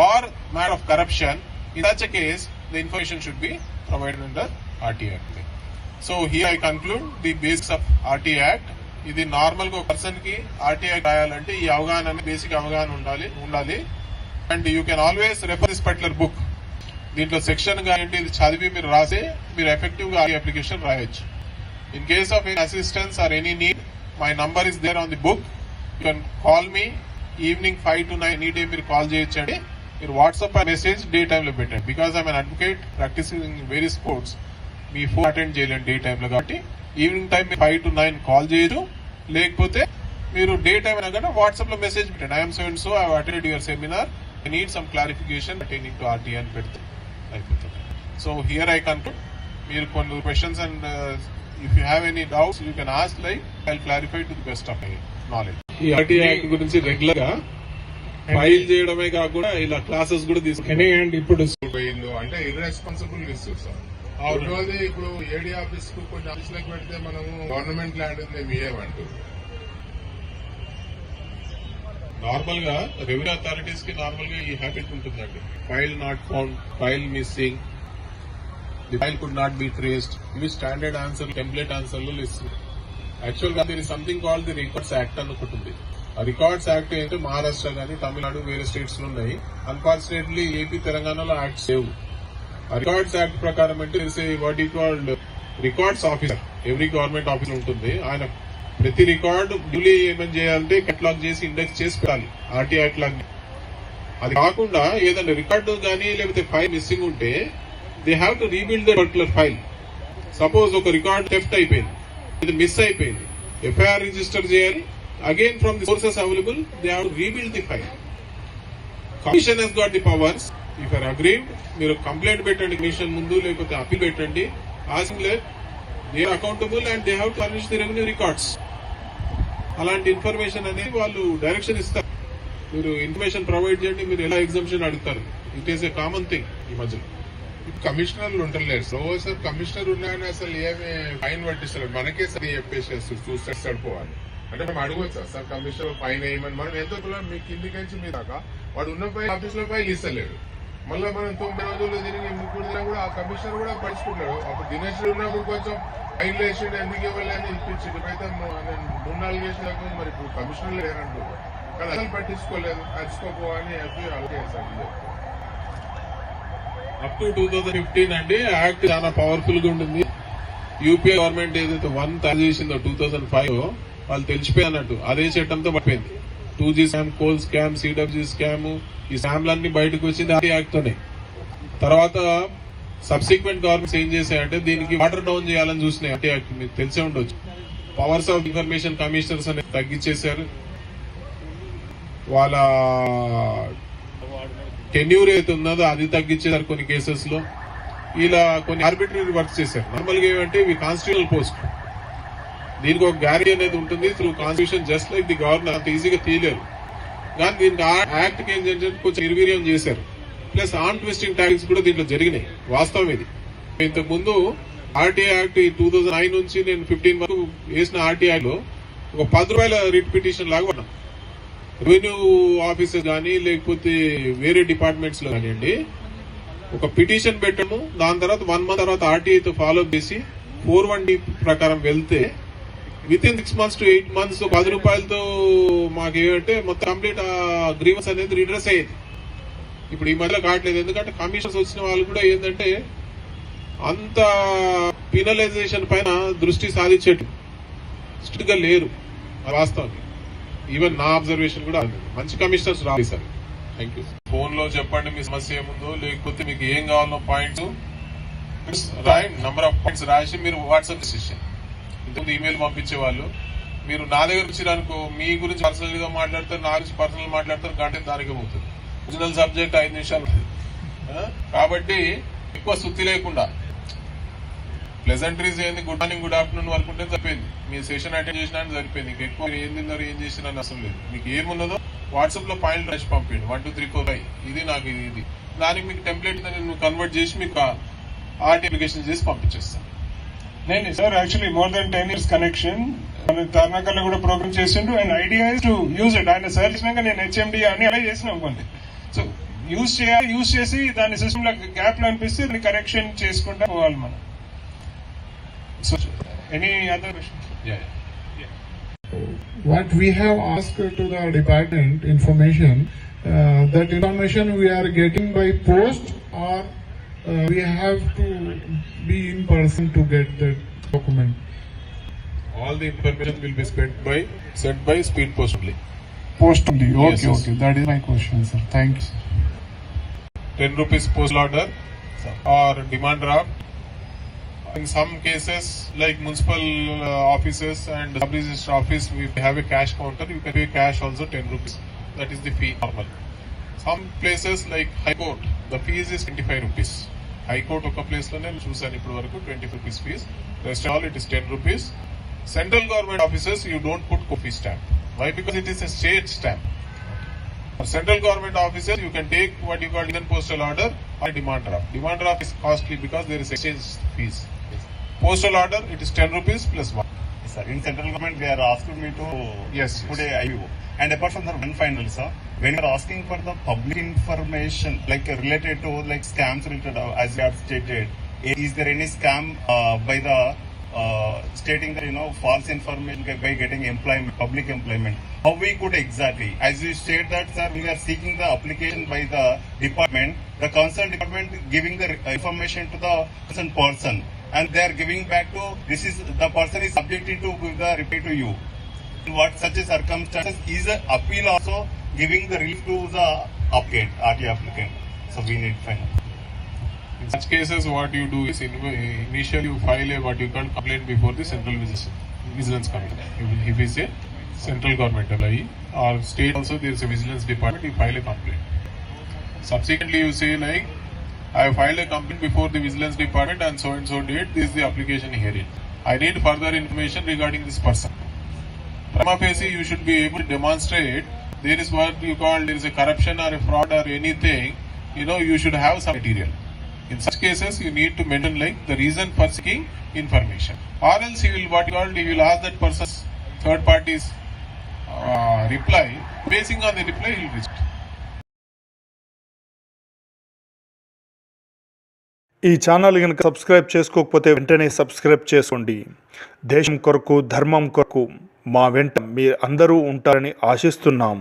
are matter of corruption, in such a case the information should be provided under RT act. So here I conclude the basics of RT act. ఇది normal గా ఒక person కి RT act రాయాలంటే ఈ అవగాహన, basic అవగాహన ఉండాలి. And you can always refer this particular book. దీంట్లో సెక్షన్ గా ఏంటి ఇది చదివి మీరు రాసి మీరు ఎఫెక్టివ్ గా అప్లికేషన్ రాయొచ్చు. In case of any assistance or any need, my number is there on the book. You can call me evening 5 to 9 any day మీరు కాల్ చేయొచ్చండి. మీరు వాట్సాప్ మెసేజ్ డే టైంలో పెట్టండి. Because I'm an advocate practising in various courts. మీ phone attend చేయలేండి day టైంలో, కాబట్టి evening time 5 to 9 call చేయొచ్చు. లేకపోతే మీరు డే టైం అయినా వాట్సాప్ లో మెసేజ్ పెట్టండి. I'm so and so I attended your seminar, I need some clarification pertaining to RTI అని పెడితే అయిపోతుంది. So here I conclude. మీరు కొన్ని questions and if you have any doubts you can ask, like I will clarify to the best of my knowledge. ఈ RT act గురించి regular గా file చేయడమే కాకుండా ఇలా క్లాసెస్ కూడా తీసుకుని. అండ్ ఇప్పుడు అంటే ఇర్రెస్పాన్సిబుల్ ఇస్తారు సార్. రెండోది ఇప్పుడు ఏడీ ఆఫీస్ కు కొన్ని ఆఫీసులకు పెడితే మనము గవర్నమెంట్ ల్యాండ్ మేము ఇవ్వమంటూ నార్మల్ గా రెవెన్యూ అథారిటీస్ కి నార్మల్ గా ఈ హ్యాబిట్ ఉంటుందండి. File not found, file missing, the file could not be traced, ఇవి స్టాండర్డ్ ఆన్సర్, టెంప్లెట్ ఆన్సర్లు ఇస్తుంది. యాక్చువల్ గా దీని something called the records act అని ఒకటి ఉంది. ఆ రికార్డ్స్ యాక్ట్ ఏంటంటే మహారాష్ట్ర గానీ తమిళనాడు వేరే స్టేట్స్ లో ఉన్నాయి. అన్ఫార్చునేట్లీ ఏపీ తెలంగాణలో యాక్ట్స్ లేవు. ఆ రికార్డ్స్ యాక్ట్ ప్రకారం అంటే what you called records officer, every government office ఉంటుంది. ఆయన ప్రతి రికార్డు డ్యూలీ ఏమని చేయాలంటే కెటలాగ్ చేసి ఇండెక్స్ చేసి పెట్టాలి ఆర్టీ యాక్ట్ లాగా. అది కాకుండా ఏదైనా రికార్డు కానీ లేకపోతే ఫైల్ మిస్సింగ్ ఉంటే they have to rebuild the particular file. Suppose ఒక రికార్డ్ థెఫ్ట్ అయిపోయింది, ఇది మిస్ అయిపోయింది, ఎఫ్ఐఆర్ రిజిస్టర్ చేయాలి. Again from the sources available, they have to rebuild the file. Commission has got the powers. If you are aggrieved, మీరు complaint పెట్టండి commission ముందు, లేకపోతే appeal పెట్టండి. Asking they are accountable and they have to furnish the revenue records. అలాంటి information అనేది వాళ్ళు direction ఇస్తారు. మీరు ఇన్ఫర్మేషన్ ప్రొవైడ్ చేయండి, మీరు ఎలా ఎగ్జామ్షన్ అడుగుతారు. It is a common thing ఈ మధ్యలో. కమిషనర్లు ఉంటారు సార్. కమిషనర్ ఉన్నాయని అసలు ఏమి ఫైన్ పట్టిస్తారు, మనకే సరి చెప్పేసి చూస్తే సరిపోవాలి. అంటే మనం అడగొచ్చా సార్ కమిషనర్ ఫైన్ వేయమని? మనం ఎంతో మీ కిందికి నుంచి మీ దాకా వాడు ఉన్న ఫైల్ ఆఫీస్ లో ఫైల్ ఇస్తలేడు. మళ్ళీ మనం 9 రోజులు తిరిగి ముగ్గురు కూడా ఆ కమిషనర్ కూడా పడుచుకుంటాడు. అప్పుడు దినేష్ ఉన్నప్పుడు కొంచెం ఫైన్ వేసిండు, ఎందుకు ఇవ్వలేని ఇప్పించిండు. అయితే 3-4 చేసినాక మరి ఇప్పుడు కమిషనర్ లేరంటారు, కానీ అసలు పట్టించుకోలేదు. పట్టించుకోపో అని అప్పు అప్ టు 2015 అండి యాక్ట్ చాలా పవర్ఫుల్ గా ఉంటుంది. యూపీఏ గవర్నమెంట్ ఏదైతే 1 తయారు చేసిందో 2005 వాళ్ళు తెలిసిపోయి అన్నట్టు అదే చట్టంతో పడిపోయింది. 2G scam, coal scam, CWG scam, ఈ స్కామ్లన్నీ బయటకు వచ్చింది ఆర్టీ యాక్ట్ తోనే. తర్వాత సబ్సిక్వెంట్ గవర్నమెంట్స్ ఏం చేశాయంటే దీనికి వాటర్ డౌన్ చేయాలని చూసినాయి. ఆర్టీ యాక్ట్ మీకు తెలిసే ఉండొచ్చు. పవర్స్ ఆఫ్ ఇన్ఫర్మేషన్ కమిషనర్స్ అనేది తగ్గించేశారు. వాళ్ళ టెన్యూర్ అయితే ఉన్నదో అది తగ్గించేశారు కొన్ని కేసెస్ లో. ఇలా కొన్ని ఆర్బిటరీ వర్క్స్ చేశారు. నార్మల్ గా ఏమంటే ఇవి కాన్స్టిట్యూషనల్ పోస్ట్, దీనికి ఒక గ్యారంటీ అనేది ఉంటుంది through constitution. Just like the governor అంత ఈజీగా తీయలేరు. కానీ దీనికి యాక్ట్ కి ఏంటంటే కొంచెం నిర్వీర్యం చేశారు. ప్లస్ ఆన్ ట్విస్టింగ్ టాక్టిక్స్ కూడా దీంట్లో జరిగినాయి. వాస్తవం ఇది. ఇంతకు ముందు ఆర్టీఐ యాక్ట్ 2009 నుంచి నేను 15 వరకు వేసిన ఆర్టీఐ లో ఒక 10 రూపాయల రిట్ పిటిషన్ లాగా ఉన్నాం. రెవెన్యూ ఆఫీసర్ కానీ లేకపోతే వేరే డిపార్ట్మెంట్స్ లో కానివ్వండి, ఒక పిటిషన్ పెట్టము, దాని తర్వాత 1 మంత్ తర్వాత ఆర్టీఐతో ఫాలో అప్ చేసి 4(1)D ప్రకారం వెళ్తే with in 6 months to 8 months 10 రూపాయలతో మాకేమంటే మొత్తం కంప్లీట్ గ్రీవెన్స్ అనేది రిడ్రెస్ అయ్యేది. ఇప్పుడు ఈ మధ్యలో కావట్లేదు. ఎందుకంటే కమిషన్స్ వచ్చిన వాళ్ళు కూడా ఏంటంటే అంత పీనలైజేషన్ పైన దృష్టి సాధించేట్టు స్ట్రిక్ట్ గా లేరు. వాస్తవం. ఈవెన్ నా అబ్జర్వేషన్ కూడా మంచి కమిషనర్స్ రావాలి సార్. Thank you. ఫోన్ లో చెప్పండి మీ సమస్య ఏముందో, లేకపోతే మీకు ఏం కావాలో పాయింట్స్ రాయండి. నంబర్ ఆఫ్ పాయింట్స్ రాసి మీరు వాట్సాప్ చేసేయండి. ఇంతకుముందు ఈమెయిల్ పంపించేవాళ్ళు. మీరు నా దగ్గరకు వచ్చిరనుకో, మీ గురించి పర్సనల్ గా మాట్లాడతారు, నా గురించి పర్సనల్ మాట్లాడతారు, గంట దానికి పోతుంది. ఒరిజినల్ సబ్జెక్ట్ 5 నిమిషాలు. కాబట్టి ఎక్కువ సుత్తి లేకుండా ప్లెజెంటరీస్ ఏంది, గుడ్ మార్నింగ్ గుడ్ ఆఫ్టర్నూన్ వరకు ఉంటే సరిపోయింది. మీ సెషన్ అటెండ్ చేసినా సరిపోయింది. ఇంకా ఎక్కువ ఏం తిన్నారు ఏం చేసినా అవసరం లేదు. మీకు ఏమున్నదో వాట్సాప్ లో పాయింట్ రాసి పంపించండి. 1 2 3 4 5 ఇది నాకు ఇది. దానికి మీకు టెంప్లెట్ నేను కన్వర్ట్ చేసి మీకు ఆర్ట్ అప్లికేషన్ చేసి పంపించేస్తాను. నేను sir actually more than 10 years connection మన తార్నాకల్లో కూడా ప్రోగ్రామ్ చేసిండు. And idea is to use it. ఆయన సర్చ్ చేసినాక నేను HMD అని అలా చేసిన అనుకోండి. సో యూజ్ చేయాలి, యూజ్ చేసి దాని సిస్టమ్ లో గ్యాప్ లో అనిపిస్తే దాన్ని కరెక్షన్ చేసుకుంటా పోవాలి మనం. So any other question? What we have asked to the department information, that information we are getting by post or we have to be in person to get that document. All the information will be sent by speed post only. Post only. Okay, Yes, yes. okay. That is my question, sir. Thank you. 10 rupees postal order or demand draft. In some cases, like municipal offices and sub-register office, we have a cash counter. You can pay cash also 10 rupees. That is the fee normal. Some places like High Court, the fees is 25 rupees. High Court oka place lo nenu chusanu ippudu varaku 20 rupees fees. Rest all it is 10 rupees. Central government offices you don't put copy stamp. Why? Because it is a state stamp. For central government offices you can take what you call Indian postal order or demand draft. Demand draft is costly because there is exchange fees. Postal order, it is 10 rupees plus 1. Yes, sir. In central government, they are asking me to Yes, put yes. a IVO. And apart from that, one final, sir, when you are asking for the public information, like related to like scams related, as you have stated, is there any scam by the stating that false information by getting employment, public employment? How we could exactly, as you state that, sir, we are seeking the application by the department, the concerned department giving the information to the concerned person, and they are giving back to this is the person is subjected to give the reply to you. In what such a circumstances is the appeal also giving the relief to the applicant, RT applicant. So we need final. In such cases, what you do is initially you file a what you call complaint before the Central Vigilance Commission. If it's a central government employee or state also there is a vigilance department, you file a complaint. Subsequently, you say like, I have filed a complaint before the vigilance department and so date. This is the application herein. I need further information regarding this person. Prima facie, you should be able to demonstrate there is what you call there is a corruption or a fraud or anything. You should have some material. In such cases, you need to mention like the reason for seeking information, or else you will ask that person's third party's reply. Basing on the reply, he will reject. ఈ channel కనుక subscribe చేసుకోకపోతే వెంటనే subscribe చేసుకోండి. దేశం కొరకు ధర్మం కొరకు మా వెంట మీరు అందరూ ఉంటారని ఆశిస్తున్నాం.